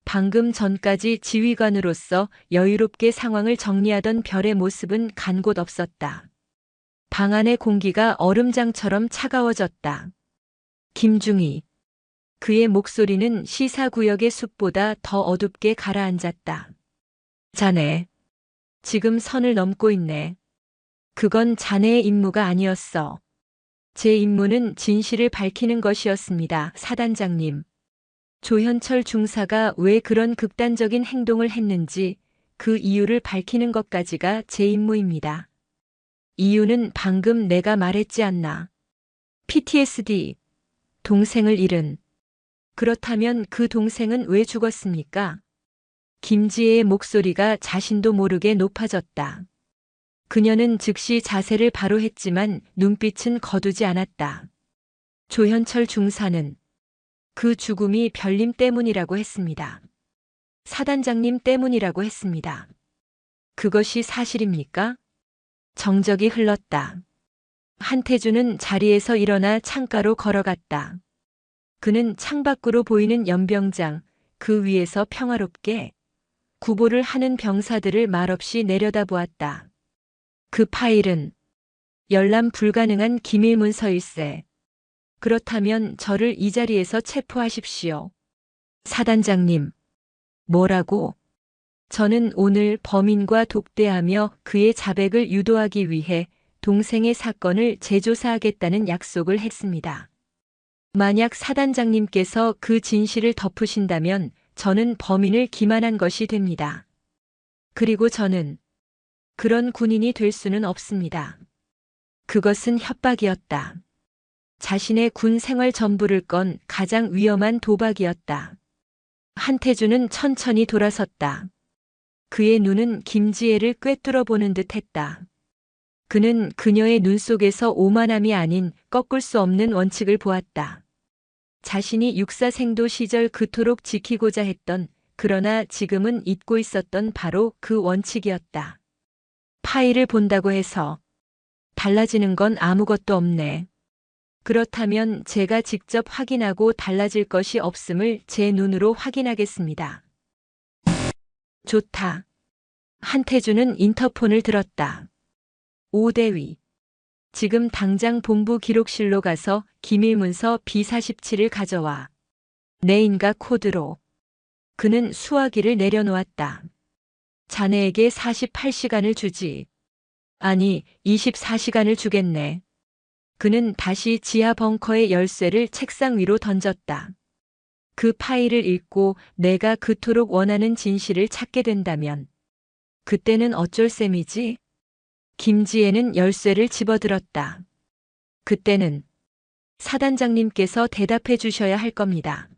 방금 전까지 지휘관으로서 여유롭게 상황을 정리하던 별의 모습은 간 곳 없었다. 방 안의 공기가 얼음장처럼 차가워졌다. 김중희. 그의 목소리는 시사구역의 숲보다 더 어둡게 가라앉았다. 자네. 지금 선을 넘고 있네. 그건 자네의 임무가 아니었어. 제 임무는 진실을 밝히는 것이었습니다, 사단장님. 조현철 중사가 왜 그런 극단적인 행동을 했는지 그 이유를 밝히는 것까지가 제 임무입니다. 이유는 방금 내가 말했지 않나. PTSD. 동생을 잃은. 그렇다면 그 동생은 왜 죽었습니까? 김지혜의 목소리가 자신도 모르게 높아졌다. 그녀는 즉시 자세를 바로 했지만 눈빛은 거두지 않았다. 조현철 중사는 그 죽음이 별님 때문이라고 했습니다. 사단장님 때문이라고 했습니다. 그것이 사실입니까? 정적이 흘렀다. 한태준은 자리에서 일어나 창가로 걸어갔다. 그는 창밖으로 보이는 연병장, 그 위에서 평화롭게 구보를 하는 병사들을 말없이 내려다보았다. 그 파일은 열람 불가능한 기밀 문서일세. 그렇다면 저를 이 자리에서 체포하십시오. 사단장님. 뭐라고? 저는 오늘 범인과 독대하며 그의 자백을 유도하기 위해 동생의 사건을 재조사하겠다는 약속을 했습니다. 만약 사단장님께서 그 진실을 덮으신다면 저는 범인을 기만한 것이 됩니다. 그리고 저는 그런 군인이 될 수는 없습니다. 그것은 협박이었다. 자신의 군 생활 전부를 건 가장 위험한 도박이었다. 한태준은 천천히 돌아섰다. 그의 눈은 김지혜를 꿰뚫어 보는 듯 했다. 그는 그녀의 눈 속에서 오만함이 아닌 꺾을 수 없는 원칙을 보았다. 자신이 육사생도 시절 그토록 지키고자 했던, 그러나 지금은 잊고 있었던 바로 그 원칙이었다. 파일을 본다고 해서 달라지는 건 아무것도 없네. 그렇다면 제가 직접 확인하고 달라질 것이 없음을 제 눈으로 확인하겠습니다. 좋다. 한태준은 인터폰을 들었다. 오대위. 지금 당장 본부 기록실로 가서 기밀문서 B47을 가져와. 네임과 코드로. 그는 수화기를 내려놓았다. 자네에게 48시간을 주지. 아니, 24시간을 주겠네. 그는 다시 지하 벙커의 열쇠를 책상 위로 던졌다. 그 파일을 읽고 내가 그토록 원하는 진실을 찾게 된다면 그때는 어쩔 셈이지? 김지혜는 열쇠를 집어들었다. 그때는 사단장님께서 대답해 주셔야 할 겁니다.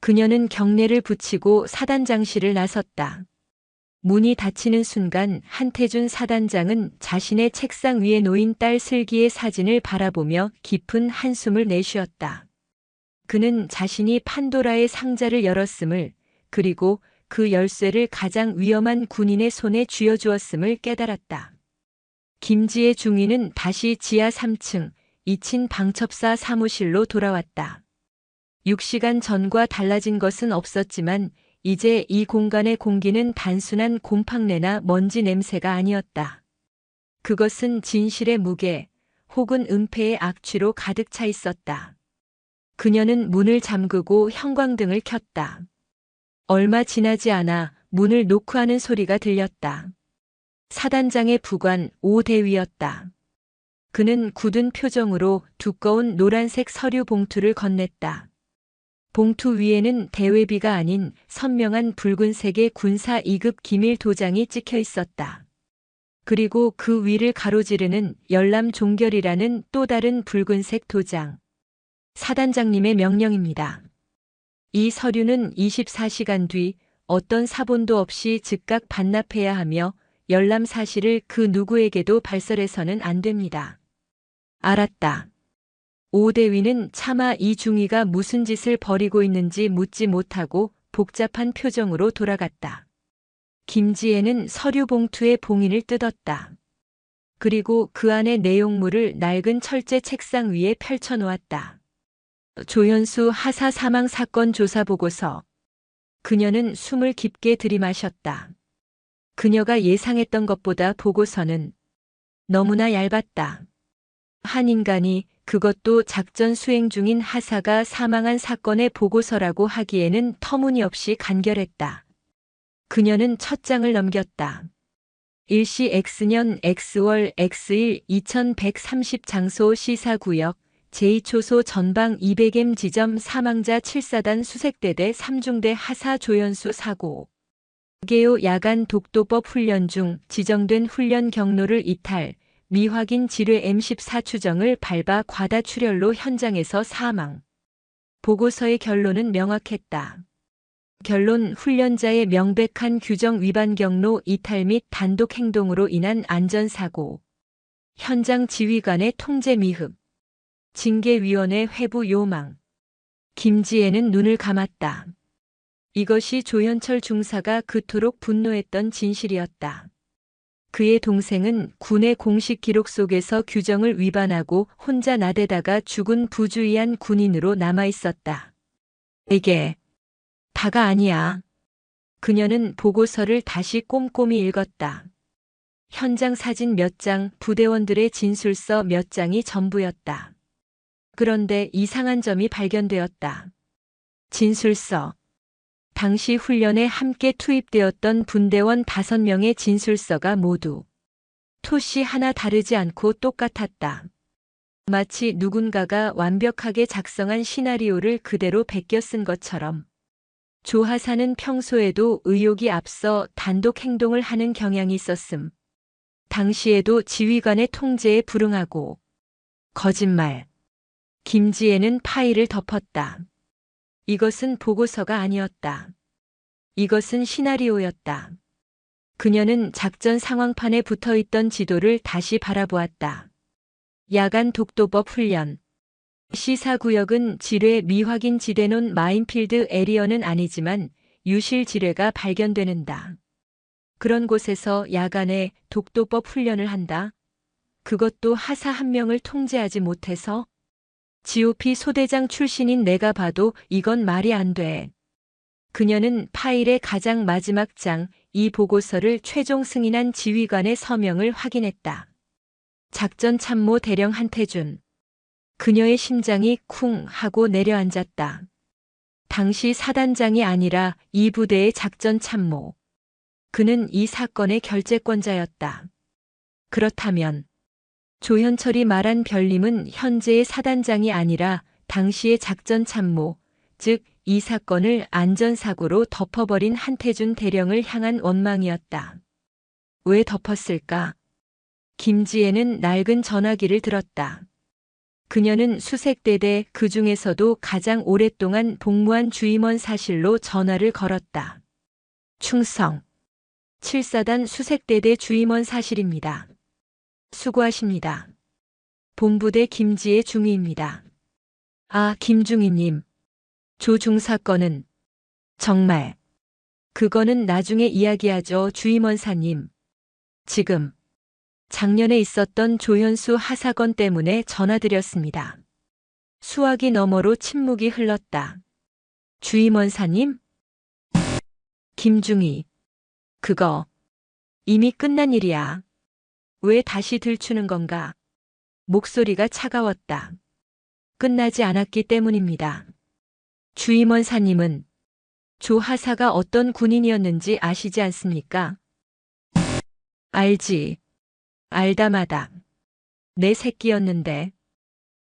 그녀는 경례를 붙이고 사단장실을 나섰다. 문이 닫히는 순간 한태준 사단장은 자신의 책상 위에 놓인 딸 슬기의 사진을 바라보며 깊은 한숨을 내쉬었다. 그는 자신이 판도라의 상자를 열었음을, 그리고 그 열쇠를 가장 위험한 군인의 손에 쥐어주었음을 깨달았다. 김지혜 중위는 다시 지하 3층 2층 방첩사 사무실로 돌아왔다. 6시간 전과 달라진 것은 없었지만 이제 이 공간의 공기는 단순한 곰팡내나 먼지 냄새가 아니었다. 그것은 진실의 무게 혹은 은폐의 악취로 가득 차 있었다. 그녀는 문을 잠그고 형광등을 켰다. 얼마 지나지 않아 문을 노크하는 소리가 들렸다. 사단장의 부관 오대위였다. 그는 굳은 표정으로 두꺼운 노란색 서류 봉투를 건넸다. 봉투 위에는 대회비가 아닌 선명한 붉은색의 군사 2급 기밀 도장이 찍혀 있었다. 그리고 그 위를 가로지르는 열람 종결이라는 또 다른 붉은색 도장. 사단장님의 명령입니다. 이 서류는 24시간 뒤 어떤 사본도 없이 즉각 반납해야 하며 열람 사실을 그 누구에게도 발설해서는 안 됩니다. 알았다. 오대위는 차마 이 중위가 무슨 짓을 벌이고 있는지 묻지 못하고 복잡한 표정으로 돌아갔다. 김지혜는 서류 봉투의 봉인을 뜯었다. 그리고 그 안의 내용물을 낡은 철제 책상 위에 펼쳐놓았다. 조현수 하사 사망 사건 조사 보고서. 그녀는 숨을 깊게 들이마셨다. 그녀가 예상했던 것보다 보고서는 너무나 얇았다. 한 인간이, 그것도 작전 수행 중인 하사가 사망한 사건의 보고서라고 하기에는 터무니없이 간결했다. 그녀는 첫 장을 넘겼다. 일시 X년 X월 X1 2130 장소 시사구역 제2초소 전방 200M 지점 사망자 7사단 수색대대 3중대 하사 조연수 사고. 개요 야간 독도법 훈련 중 지정된 훈련 경로를 이탈, 미확인 지뢰 M14 추정을 밟아 과다 출혈로 현장에서 사망. 보고서의 결론은 명확했다. 결론 훈련자의 명백한 규정 위반 경로 이탈 및 단독 행동으로 인한 안전사고. 현장 지휘관의 통제 미흡. 징계위원회 회부 요망. 김지혜는 눈을 감았다. 이것이 조현철 중사가 그토록 분노했던 진실이었다. 그의 동생은 군의 공식 기록 속에서 규정을 위반하고 혼자 나대다가 죽은 부주의한 군인으로 남아 있었다. 이게 다가 아니야. 그녀는 보고서를 다시 꼼꼼히 읽었다. 현장 사진 몇 장, 부대원들의 진술서 몇 장이 전부였다. 그런데 이상한 점이 발견되었다. 진술서. 당시 훈련에 함께 투입되었던 분대원 5명의 진술서가 모두 토시 하나 다르지 않고 똑같았다. 마치 누군가가 완벽하게 작성한 시나리오를 그대로 베껴 쓴 것처럼. 조 하사는 평소에도 의욕이 앞서 단독 행동을 하는 경향이 있었음. 당시에도 지휘관의 통제에 불응하고. 거짓말. 김지혜는 파일을 덮었다. 이것은 보고서가 아니었다. 이것은 시나리오였다. 그녀는 작전 상황판에 붙어있던 지도를 다시 바라보았다. 야간 독도법 훈련. 시사구역은 지뢰 미확인 지대논 마인필드 에리어는 아니지만 유실 지뢰가 발견되는다. 그런 곳에서 야간에 독도법 훈련을 한다. 그것도 하사 한 명을 통제하지 못해서. GOP 소대장 출신인 내가 봐도 이건 말이 안 돼. 그녀는 파일의 가장 마지막 장, 이 보고서를 최종 승인한 지휘관의 서명을 확인했다. 작전 참모 대령 한태준. 그녀의 심장이 쿵 하고 내려앉았다. 당시 사단장이 아니라 이 부대의 작전 참모. 그는 이 사건의 결재권자였다. 그렇다면 조현철이 말한 별님은 현재의 사단장이 아니라 당시의 작전 참모, 즉 이 사건을 안전사고로 덮어버린 한태준 대령을 향한 원망이었다. 왜 덮었을까? 김지혜는 낡은 전화기를 들었다. 그녀는 수색대대 그 중에서도 가장 오랫동안 복무한 주임원 사실로 전화를 걸었다. 충성. 7사단 수색대대 주임원 사실입니다. 수고하십니다. 본부대 김지혜 중위입니다. 아, 김중위님. 조 중사건은 정말 그거는 나중에 이야기하죠, 주임원사님. 지금 작년에 있었던 조현수 하사건 때문에 전화드렸습니다. 수화기 너머로 침묵이 흘렀다. 주임원사님? 김중위. 그거 이미 끝난 일이야. 왜 다시 들추는 건가? 목소리가 차가웠다. 끝나지 않았기 때문입니다. 주임원사님은 조 하사가 어떤 군인이었는지 아시지 않습니까? 알지. 알다마다. 내 새끼였는데.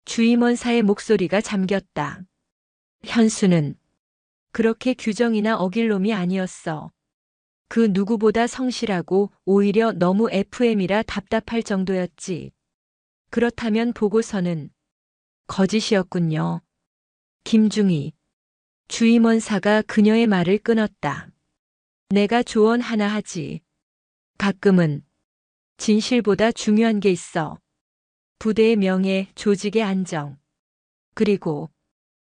주임원사의 목소리가 잠겼다. 현수는 그렇게 규정이나 어길 놈이 아니었어. 그 누구보다 성실하고 오히려 너무 FM이라 답답할 정도였지. 그렇다면 보고서는 거짓이었군요. 김중희. 주임원사가 그녀의 말을 끊었다. 내가 조언 하나 하지. 가끔은 진실보다 중요한 게 있어. 부대의 명예, 조직의 안정. 그리고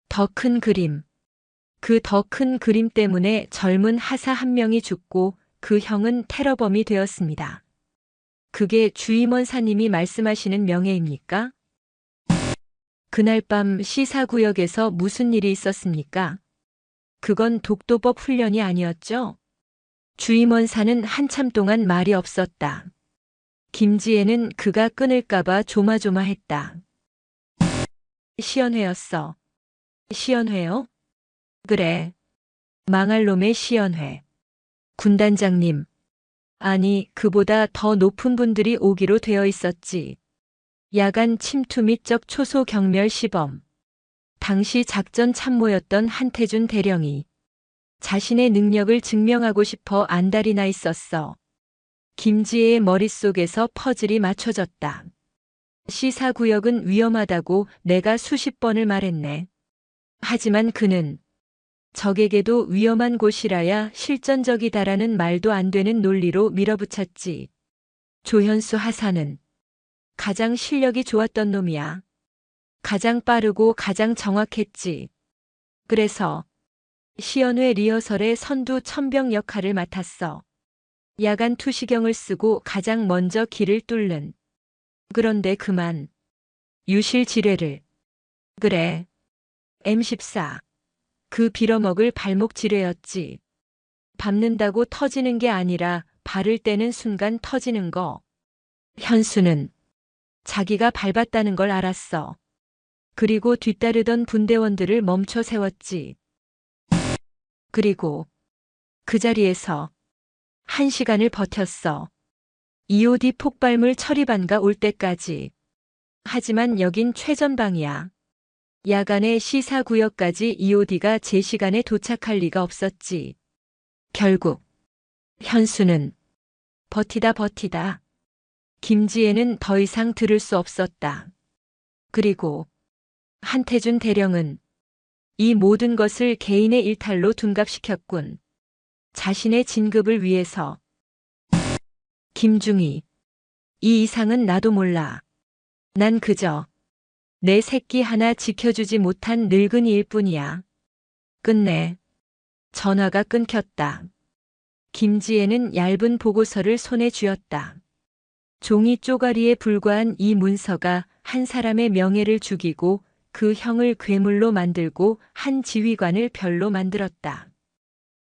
더 큰 그림. 그 더 큰 그림 때문에 젊은 하사 한 명이 죽고 그 형은 테러범이 되었습니다. 그게 주임원사님이 말씀하시는 명예입니까? 그날 밤 시사구역에서 무슨 일이 있었습니까? 그건 독도법 훈련이 아니었죠? 주임원사는 한참 동안 말이 없었다. 김지혜는 그가 끊을까봐 조마조마했다. 시연회였어. 시연회요? 그래. 망할 놈의 시연회. 군단장님. 아니, 그보다 더 높은 분들이 오기로 되어 있었지. 야간 침투 및 적 초소 경멸 시범. 당시 작전 참모였던 한태준 대령이 자신의 능력을 증명하고 싶어 안달이 나 있었어. 김지혜의 머릿속에서 퍼즐이 맞춰졌다. 시사구역은 위험하다고 내가 수십 번을 말했네. 하지만 그는 적에게도 위험한 곳이라야 실전적이다라는 말도 안 되는 논리로 밀어붙였지. 조현수 하사는 가장 실력이 좋았던 놈이야. 가장 빠르고 가장 정확했지. 그래서 시연회 리허설의 선두 천병 역할을 맡았어. 야간 투시경을 쓰고 가장 먼저 길을 뚫는. 그런데 그만. 유실 지뢰를. 그래. M14. 그 빌어먹을 발목 지뢰였지. 밟는다고 터지는 게 아니라 발을 떼는 순간 터지는 거. 현수는 자기가 밟았다는 걸 알았어. 그리고 뒤따르던 분대원들을 멈춰 세웠지. 그리고 그 자리에서 1시간을 버텼어. EOD 폭발물 처리반가 올 때까지. 하지만 여긴 최전방이야. 야간에 시사구역까지 EOD가 제 시간에 도착할 리가 없었지. 결국 현수는 버티다 김지혜는 더 이상 들을 수 없었다. 그리고 한태준 대령은 이 모든 것을 개인의 일탈로 둔갑시켰군. 자신의 진급을 위해서. 김중희, 이 이상은 나도 몰라. 난 그저 내 새끼 하나 지켜주지 못한 늙은이일 뿐이야. 끝내. 전화가 끊겼다. 김지혜는 얇은 보고서를 손에 쥐었다. 종이 쪼가리에 불과한 이 문서가 한 사람의 명예를 죽이고 그 형을 괴물로 만들고 한 지휘관을 별로 만들었다.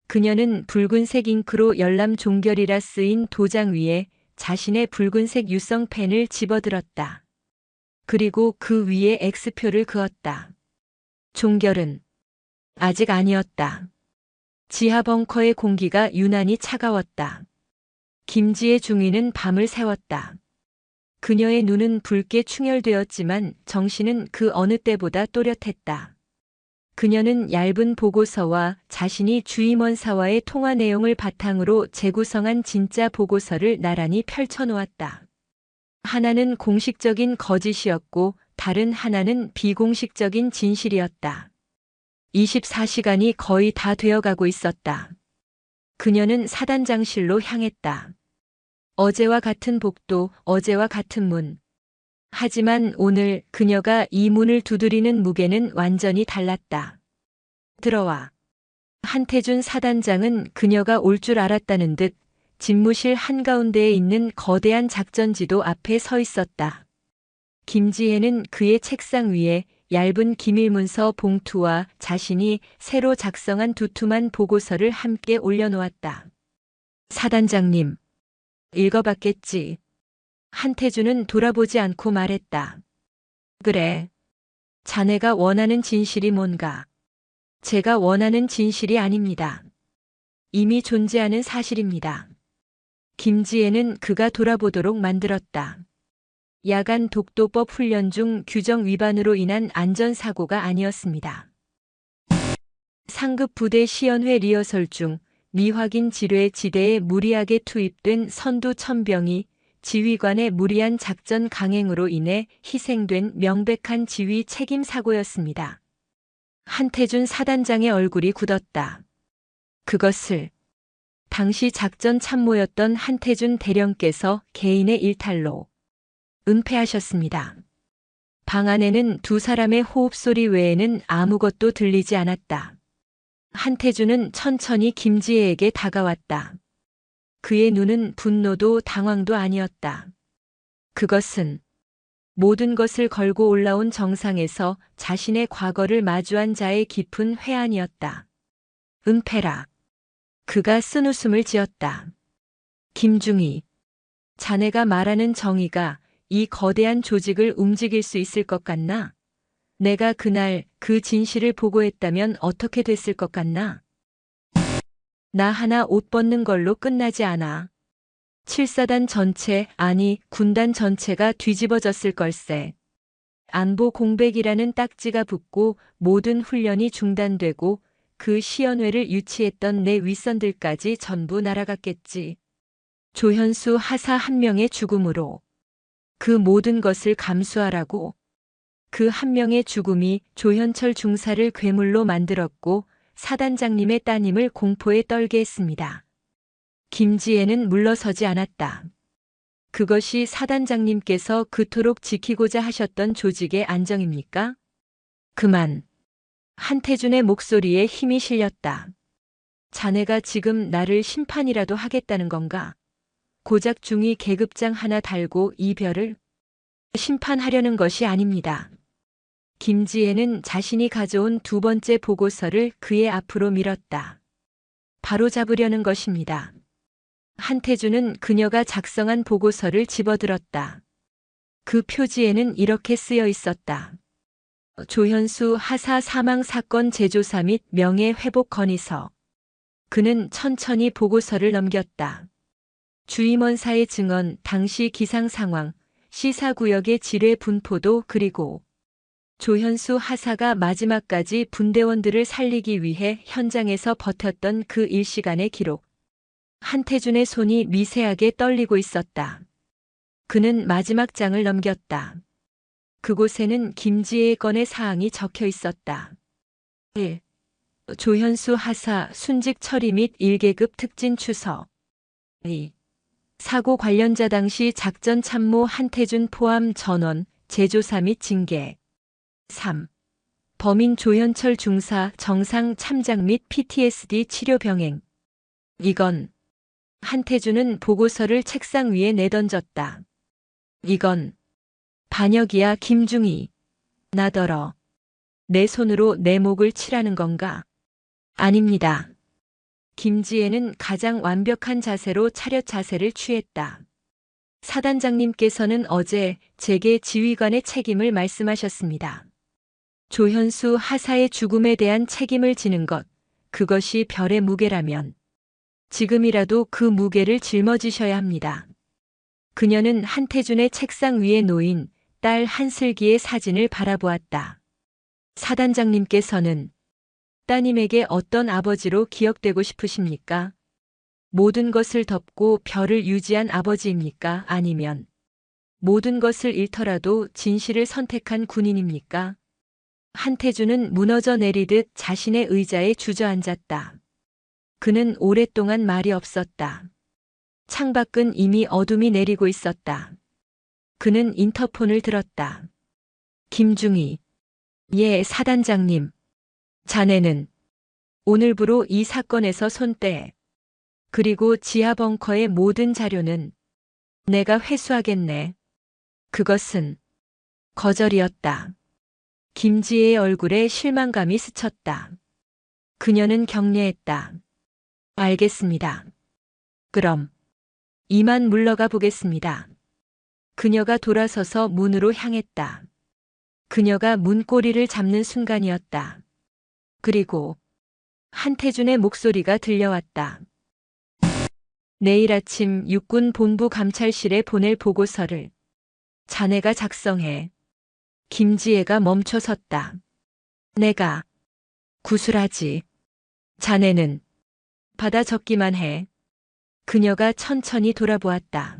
그녀는 붉은색 잉크로 열람 종결이라 쓰인 도장 위에 자신의 붉은색 유성펜을 집어들었다. 그리고 그 위에 X표를 그었다. 종결은 아직 아니었다. 지하 벙커의 공기가 유난히 차가웠다. 김지혜 중위는 밤을 새웠다. 그녀의 눈은 붉게 충혈되었지만 정신은 그 어느 때보다 또렷했다. 그녀는 얇은 보고서와 자신이 주임원사와의 통화 내용을 바탕으로 재구성한 진짜 보고서를 나란히 펼쳐놓았다. 하나는 공식적인 거짓이었고 다른 하나는 비공식적인 진실이었다. 24시간이 거의 다 되어가고 있었다. 그녀는 사단장실로 향했다. 어제와 같은 복도, 어제와 같은 문. 하지만 오늘 그녀가 이 문을 두드리는 무게는 완전히 달랐다. 들어와. 한태준 사단장은 그녀가 올 줄 알았다는 듯 집무실 한가운데에 있는 거대한 작전지도 앞에 서 있었다. 김지혜는 그의 책상 위에 얇은 기밀문서 봉투와 자신이 새로 작성한 두툼한 보고서를 함께 올려놓았다. 사단장님, 읽어봤겠지. 한태준은 돌아보지 않고 말했다. 그래. 자네가 원하는 진실이 뭔가? 제가 원하는 진실이 아닙니다. 이미 존재하는 사실입니다. 김지혜는 그가 돌아보도록 만들었다. 야간 독도법 훈련 중 규정 위반으로 인한 안전사고가 아니었습니다. 상급 부대 시연회 리허설 중 미확인 지뢰 지대에 무리하게 투입된 선두 천병이 지휘관의 무리한 작전 강행으로 인해 희생된 명백한 지휘 책임 사고였습니다. 한태준 사단장의 얼굴이 굳었다. 그것을 당시 작전 참모였던 한태준 대령께서 개인의 일탈로 은폐하셨습니다. 방 안에는 두 사람의 호흡소리 외에는 아무것도 들리지 않았다. 한태준은 천천히 김지혜에게 다가왔다. 그의 눈은 분노도 당황도 아니었다. 그것은 모든 것을 걸고 올라온 정상에서 자신의 과거를 마주한 자의 깊은 회한이었다. 은폐라. 그가 쓴웃음을 지었다. 김중희, 자네가 말하는 정의가 이 거대한 조직을 움직일 수 있을 것 같나? 내가 그날 그 진실을 보고했다면 어떻게 됐을 것 같나? 나 하나 옷 벗는 걸로 끝나지 않아. 7사단 전체, 아니 군단 전체가 뒤집어졌을 걸세. 안보 공백이라는 딱지가 붙고 모든 훈련이 중단되고 그 시연회를 유치했던 내 윗선들까지 전부 날아갔겠지. 조현수 하사 한 명의 죽음으로. 그 모든 것을 감수하라고. 그 한 명의 죽음이 조현철 중사를 괴물로 만들었고 사단장님의 따님을 공포에 떨게 했습니다. 김지혜는 물러서지 않았다. 그것이 사단장님께서 그토록 지키고자 하셨던 조직의 안정입니까? 그만. 한태준의 목소리에 힘이 실렸다. 자네가 지금 나를 심판이라도 하겠다는 건가? 고작 중위 계급장 하나 달고 이 별을 심판하려는 것이 아닙니다. 김지혜는 자신이 가져온 두 번째 보고서를 그의 앞으로 밀었다. 바로 잡으려는 것입니다. 한태준은 그녀가 작성한 보고서를 집어들었다. 그 표지에는 이렇게 쓰여 있었다. 조현수 하사 사망 사건 재조사 및 명예회복 건의서. 그는 천천히 보고서를 넘겼다. 주임원사의 증언, 당시 기상 상황, 시사구역의 지뢰 분포도, 그리고 조현수 하사가 마지막까지 분대원들을 살리기 위해 현장에서 버텼던 그 일시간의 기록. 한태준의 손이 미세하게 떨리고 있었다. 그는 마지막 장을 넘겼다. 그곳에는 김지혜의 건의 사항이 적혀 있었다. 1. 조현수 하사 순직 처리 및 1계급 특진 추서. 2. 사고 관련자 당시 작전 참모 한태준 포함 전원, 재조사 및 징계. 3. 범인 조현철 중사 정상 참작 및 PTSD 치료 병행. 이건. 한태준은 보고서를 책상 위에 내던졌다. 이건 반역이야, 김중희. 나더러 내 손으로 내 목을 치라는 건가? 아닙니다. 김지혜는 가장 완벽한 자세로 차렷 자세를 취했다. 사단장님께서는 어제 제게 지휘관의 책임을 말씀하셨습니다. 조현수 하사의 죽음에 대한 책임을 지는 것, 그것이 별의 무게라면 지금이라도 그 무게를 짊어지셔야 합니다. 그녀는 한태준의 책상 위에 놓인 딸 한슬기의 사진을 바라보았다. 사단장님께서는 따님에게 어떤 아버지로 기억되고 싶으십니까? 모든 것을 덮고 별을 유지한 아버지입니까? 아니면 모든 것을 잃더라도 진실을 선택한 군인입니까? 한태준은 무너져 내리듯 자신의 의자에 주저앉았다. 그는 오랫동안 말이 없었다. 창밖은 이미 어둠이 내리고 있었다. 그는 인터폰을 들었다. 김중희. 예, 사단장님. 자네는 오늘부로 이 사건에서 손 떼. 그리고 지하 벙커의 모든 자료는 내가 회수하겠네. 그것은 거절이었다. 김지혜의 얼굴에 실망감이 스쳤다. 그녀는 격려했다. 알겠습니다. 그럼 이만 물러가 보겠습니다. 그녀가 돌아서서 문으로 향했다. 그녀가 문고리를 잡는 순간이었다. 그리고 한태준의 목소리가 들려왔다. 내일 아침 육군 본부 감찰실에 보낼 보고서를 자네가 작성해. 김지혜가 멈춰섰다. 내가 구술하지. 자네는 받아 적기만 해. 그녀가 천천히 돌아보았다.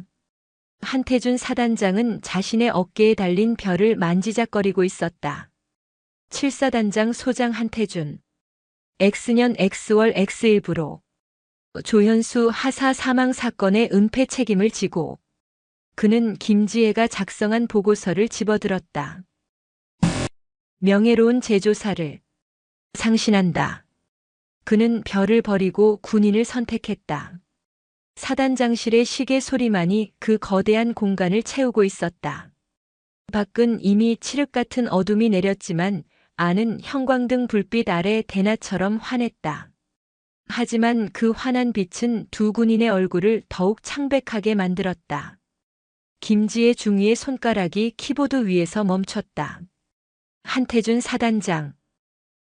한태준 사단장은 자신의 어깨에 달린 별을 만지작거리고 있었다. 7사단장 소장 한태준. X년 X월 X일부로 조현수 하사 사망 사건의 은폐 책임을 지고. 그는 김지혜가 작성한 보고서를 집어들었다. 명예로운 재조사를 상신한다. 그는 별을 버리고 군인을 선택했다. 사단장실의 시계 소리만이 그 거대한 공간을 채우고 있었다. 밖은 이미 칠흑 같은 어둠이 내렸지만 안은 형광등 불빛 아래 대낮처럼 환했다. 하지만 그 환한 빛은 두 군인의 얼굴을 더욱 창백하게 만들었다. 김지혜 중위의 손가락이 키보드 위에서 멈췄다. 한태준 사단장.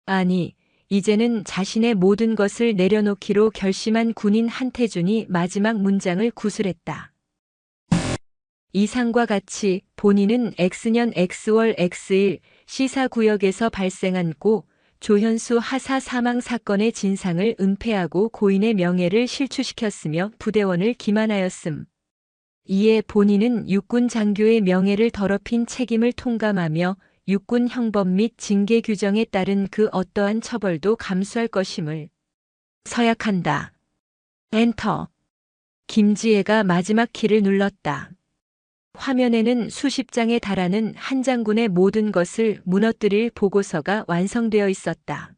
아니, 이제는 자신의 모든 것을 내려놓기로 결심한 군인 한태준이 마지막 문장을 구술했다. 이상과 같이 본인은 X년 X월 X일 시사구역에서 발생한 고 조현수 하사 사망 사건의 진상을 은폐하고 고인의 명예를 실추시켰으며 부대원을 기만하였음. 이에 본인은 육군 장교의 명예를 더럽힌 책임을 통감하며 육군 형법 및 징계 규정에 따른 그 어떠한 처벌도 감수할 것임을 서약한다. 엔터. 김지혜가 마지막 키를 눌렀다. 화면에는 수십 장에 달하는 한 장군의 모든 것을 무너뜨릴 보고서가 완성되어 있었다.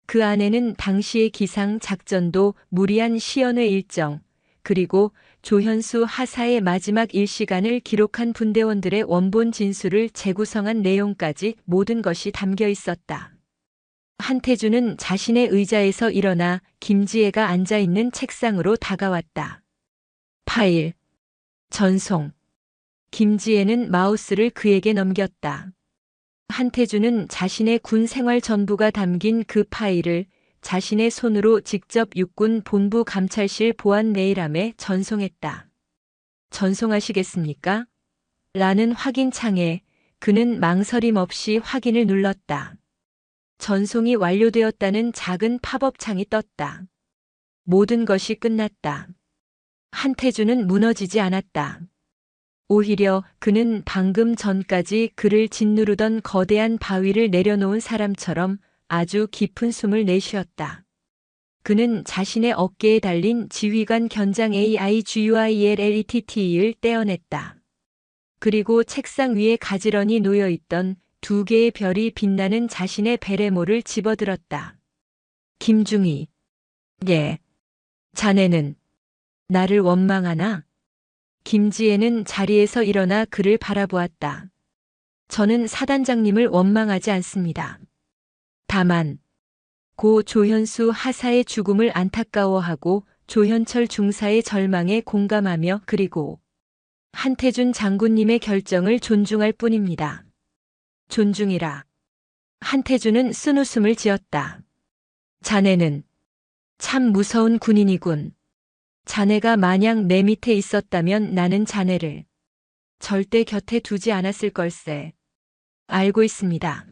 그 안에는 당시의 기상 작전도, 무리한 시연회 일정, 그리고 조현수 하사의 마지막 일시간을 기록한 분대원들의 원본 진술을 재구성한 내용까지 모든 것이 담겨 있었다. 한태준은 자신의 의자에서 일어나 김지혜가 앉아있는 책상으로 다가왔다. 파일. 전송. 김지혜는 마우스를 그에게 넘겼다. 한태준은 자신의 군 생활 전부가 담긴 그 파일을 자신의 손으로 직접 육군 본부 감찰실 보안 메일함에 전송했다. 전송하시겠습니까? 라는 확인창에 그는 망설임 없이 확인을 눌렀다. 전송이 완료되었다는 작은 팝업 창이 떴다. 모든 것이 끝났다. 한태준은 무너지지 않았다. 오히려 그는 방금 전까지 그를 짓누르던 거대한 바위를 내려놓은 사람처럼 아주 깊은 숨을 내쉬었다. 그는 자신의 어깨에 달린 지휘관 견장 AIGUILLETT를 떼어냈다. 그리고 책상 위에 가지런히 놓여있던 2개의 별이 빛나는 자신의 베레모를 집어들었다. 김중희. 예. 자네는 나를 원망하나? 김지혜는 자리에서 일어나 그를 바라보았다. 저는 사단장님을 원망하지 않습니다. 다만 고 조현수 하사의 죽음을 안타까워하고 조현철 중사의 절망에 공감하며 그리고 한태준 장군님의 결정을 존중할 뿐입니다. 존중이라. 한태준은 쓴웃음을 지었다. 자네는 참 무서운 군인이군. 자네가 만약 내 밑에 있었다면 나는 자네를 절대 곁에 두지 않았을 걸세. 알고 있습니다.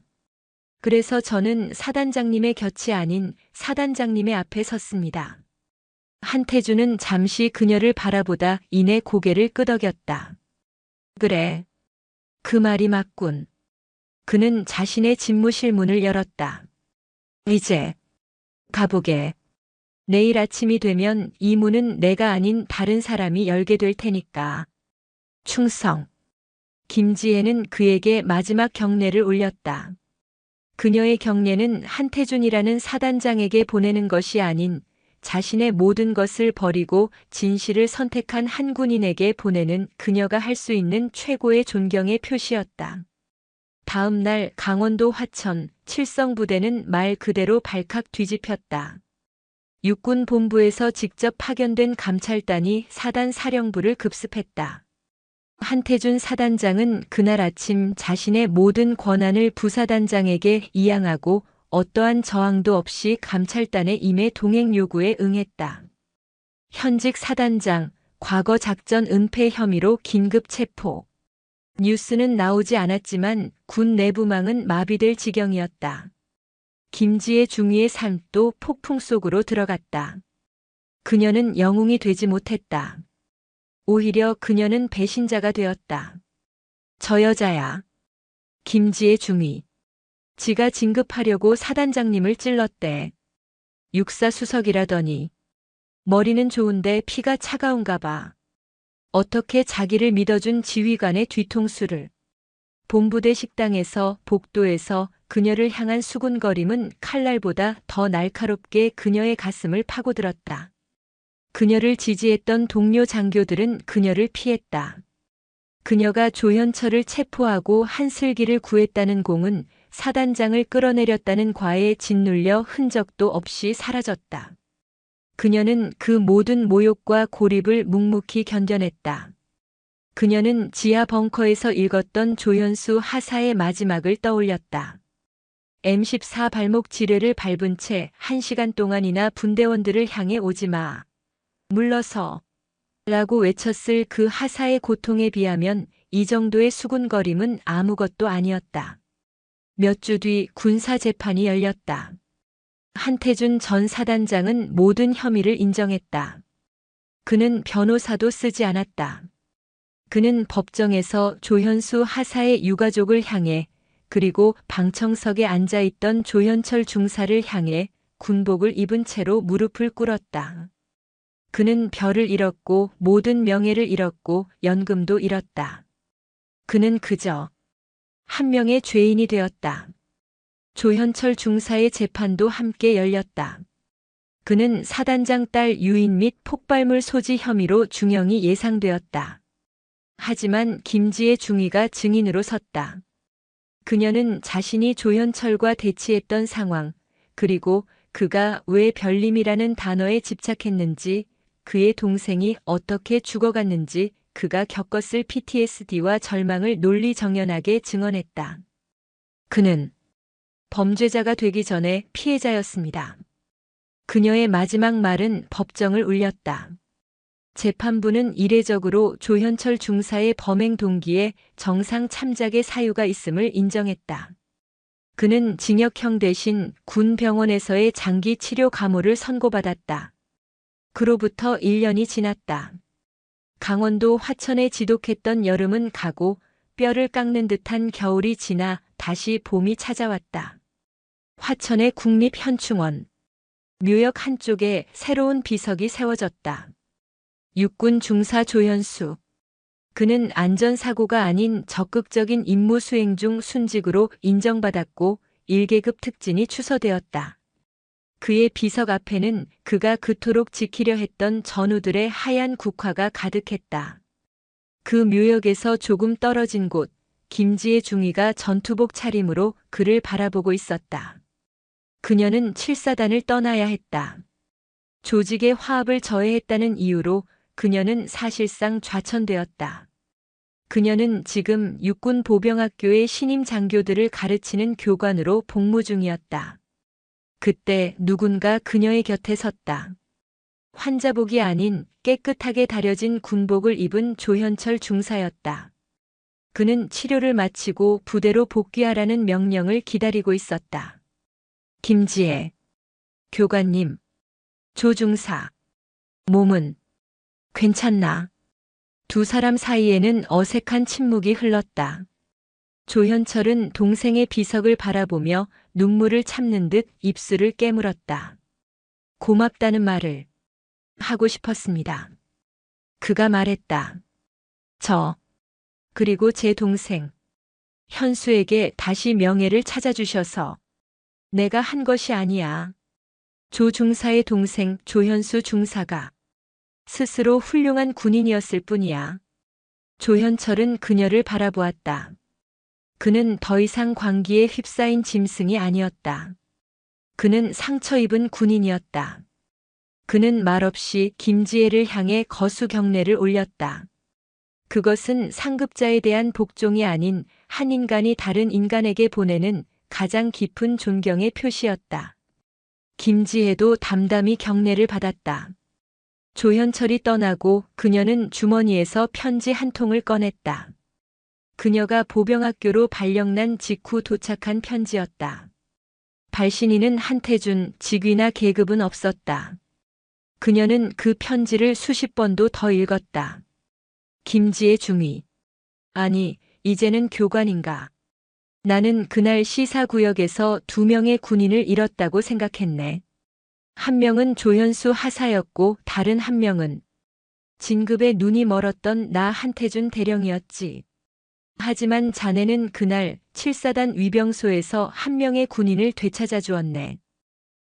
그래서 저는 사단장님의 곁이 아닌 사단장님의 앞에 섰습니다. 한태준은 잠시 그녀를 바라보다 이내 고개를 끄덕였다. 그래. 그 말이 맞군. 그는 자신의 집무실 문을 열었다. 이제 가보게. 내일 아침이 되면 이 문은 내가 아닌 다른 사람이 열게 될 테니까. 충성. 김지혜는 그에게 마지막 경례를 올렸다. 그녀의 경례는 한태준이라는 사단장에게 보내는 것이 아닌 자신의 모든 것을 버리고 진실을 선택한 한 군인에게 보내는 그녀가 할 수 있는 최고의 존경의 표시였다. 다음 날 강원도 화천 칠성부대는 말 그대로 발칵 뒤집혔다. 육군 본부에서 직접 파견된 감찰단이 사단 사령부를 급습했다. 한태준 사단장은 그날 아침 자신의 모든 권한을 부사단장에게 이양하고 어떠한 저항도 없이 감찰단의 임해 동행 요구에 응했다. 현직 사단장, 과거 작전 은폐 혐의로 긴급 체포. 뉴스는 나오지 않았지만 군 내부망은 마비될 지경이었다. 김지혜 중위의 삶도 폭풍 속으로 들어갔다. 그녀는 영웅이 되지 못했다. 오히려 그녀는 배신자가 되었다. 저 여자야. 김지혜 중위. 지가 진급하려고 사단장님을 찔렀대. 육사수석이라더니. 머리는 좋은데 피가 차가운가 봐. 어떻게 자기를 믿어준 지휘관의 뒤통수를. 본부대 식당에서 복도에서 그녀를 향한 수군거림은 칼날보다 더 날카롭게 그녀의 가슴을 파고들었다. 그녀를 지지했던 동료 장교들은 그녀를 피했다. 그녀가 조현철을 체포하고 한슬기를 구했다는 공은 사단장을 끌어내렸다는 과에 짓눌려 흔적도 없이 사라졌다. 그녀는 그 모든 모욕과 고립을 묵묵히 견뎌냈다. 그녀는 지하 벙커에서 읽었던 조현수 하사의 마지막을 떠올렸다. M14 발목 지뢰를 밟은 채 1시간 동안이나 분대원들을 향해 오지 마. 물러서. 라고 외쳤을 그 하사의 고통에 비하면 이 정도의 수군거림은 아무것도 아니었다. 몇 주 뒤 군사 재판이 열렸다. 한태준 전 사단장은 모든 혐의를 인정했다. 그는 변호사도 쓰지 않았다. 그는 법정에서 조현수 하사의 유가족을 향해 그리고 방청석에 앉아있던 조현철 중사를 향해 군복을 입은 채로 무릎을 꿇었다. 그는 별을 잃었고 모든 명예를 잃었고 연금도 잃었다. 그는 그저 한 명의 죄인이 되었다. 조현철 중사의 재판도 함께 열렸다. 그는 사단장 딸 유인 및 폭발물 소지 혐의로 중형이 예상되었다. 하지만 김지혜 중위가 증인으로 섰다. 그녀는 자신이 조현철과 대치했던 상황, 그리고 그가 왜 별님이라는 단어에 집착했는지, 그의 동생이 어떻게 죽어갔는지 그가 겪었을 PTSD와 절망을 논리정연하게 증언했다. 그는 범죄자가 되기 전에 피해자였습니다. 그녀의 마지막 말은 법정을 울렸다. 재판부는 이례적으로 조현철 중사의 범행 동기에 정상 참작의 사유가 있음을 인정했다. 그는 징역형 대신 군 병원에서의 장기 치료 감호를 선고받았다. 그로부터 1년이 지났다. 강원도 화천에 지독했던 여름은 가고 뼈를 깎는 듯한 겨울이 지나 다시 봄이 찾아왔다. 화천의 국립현충원. 묘역 한쪽에 새로운 비석이 세워졌다. 육군 중사 조현수. 그는 안전사고가 아닌 적극적인 임무 수행 중 순직으로 인정받았고 1계급 특진이 추서되었다. 그의 비석 앞에는 그가 그토록 지키려 했던 전우들의 하얀 국화가 가득했다. 그 묘역에서 조금 떨어진 곳, 김지혜 중위가 전투복 차림으로 그를 바라보고 있었다. 그녀는 7사단을 떠나야 했다. 조직의 화합을 저해했다는 이유로 그녀는 사실상 좌천되었다. 그녀는 지금 육군 보병학교의 신임 장교들을 가르치는 교관으로 복무 중이었다. 그때 누군가 그녀의 곁에 섰다. 환자복이 아닌 깨끗하게 다려진 군복을 입은 조현철 중사였다. 그는 치료를 마치고 부대로 복귀하라는 명령을 기다리고 있었다. 김지혜. 교관님. 조 중사. 몸은 괜찮나? 두 사람 사이에는 어색한 침묵이 흘렀다. 조현철은 동생의 비석을 바라보며 눈물을 참는 듯 입술을 깨물었다. 고맙다는 말을 하고 싶었습니다. 그가 말했다. 그리고 제 동생 현수에게 다시 명예를 찾아주셔서 내가 한 것이 아니야. 조 중사의 동생 조현수 중사가 스스로 훌륭한 군인이었을 뿐이야. 조현철은 그녀를 바라보았다. 그는 더 이상 광기에 휩싸인 짐승이 아니었다. 그는 상처 입은 군인이었다. 그는 말없이 김지혜를 향해 거수 경례를 올렸다. 그것은 상급자에 대한 복종이 아닌 한 인간이 다른 인간에게 보내는 가장 깊은 존경의 표시였다. 김지혜도 담담히 경례를 받았다. 조현철이 떠나고 그녀는 주머니에서 편지 한 통을 꺼냈다. 그녀가 보병학교로 발령난 직후 도착한 편지였다. 발신인은 한태준, 직위나 계급은 없었다. 그녀는 그 편지를 수십 번도 더 읽었다. 김지혜 중위. 아니, 이제는 교관인가. 나는 그날 시사구역에서 2명의 군인을 잃었다고 생각했네. 한 명은 조현수 하사였고 다른 한 명은 진급에 눈이 멀었던 나 한태준 대령이었지. 하지만 자네는 그날 7사단 위병소에서 한 명의 군인을 되찾아 주었네.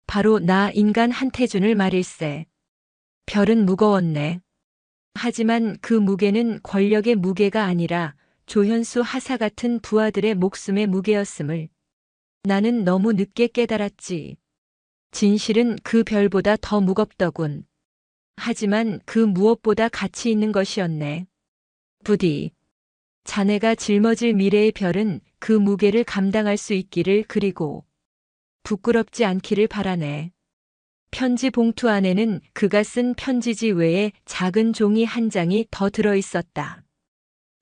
바로 나 인간 한태준을 말일세. 별은 무거웠네. 하지만 그 무게는 권력의 무게가 아니라 조현수 하사 같은 부하들의 목숨의 무게였음을 나는 너무 늦게 깨달았지. 진실은 그 별보다 더 무겁더군. 하지만 그 무엇보다 가치 있는 것이었네. 부디 자네가 짊어질 미래의 별은 그 무게를 감당할 수 있기를 그리고 부끄럽지 않기를 바라네. 편지 봉투 안에는 그가 쓴 편지지 외에 작은 종이 한 장이 더 들어 있었다.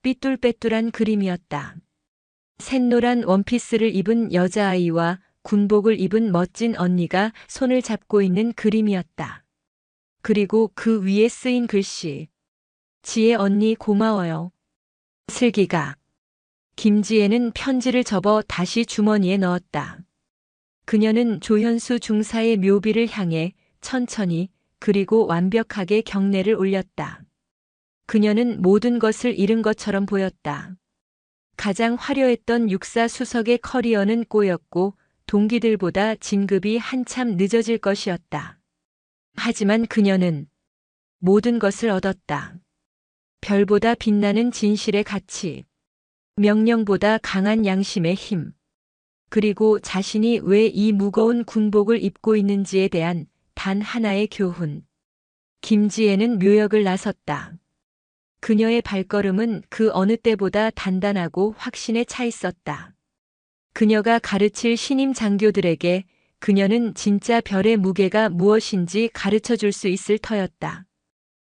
삐뚤빼뚤한 그림이었다. 샛노란 원피스를 입은 여자아이와 군복을 입은 멋진 언니가 손을 잡고 있는 그림이었다. 그리고 그 위에 쓰인 글씨. 지혜 언니 고마워요. 슬기가. 김지혜는 편지를 접어 다시 주머니에 넣었다. 그녀는 조현수 중사의 묘비를 향해 천천히 그리고 완벽하게 경례를 올렸다. 그녀는 모든 것을 잃은 것처럼 보였다. 가장 화려했던 육사 수석의 커리어는 꼬였고 동기들보다 진급이 한참 늦어질 것이었다. 하지만 그녀는 모든 것을 얻었다. 별보다 빛나는 진실의 가치, 명령보다 강한 양심의 힘, 그리고 자신이 왜 이 무거운 군복을 입고 있는지에 대한 단 하나의 교훈. 김지혜는 묘역을 나섰다. 그녀의 발걸음은 그 어느 때보다 단단하고 확신에 차 있었다. 그녀가 가르칠 신임 장교들에게 그녀는 진짜 별의 무게가 무엇인지 가르쳐 줄 수 있을 터였다.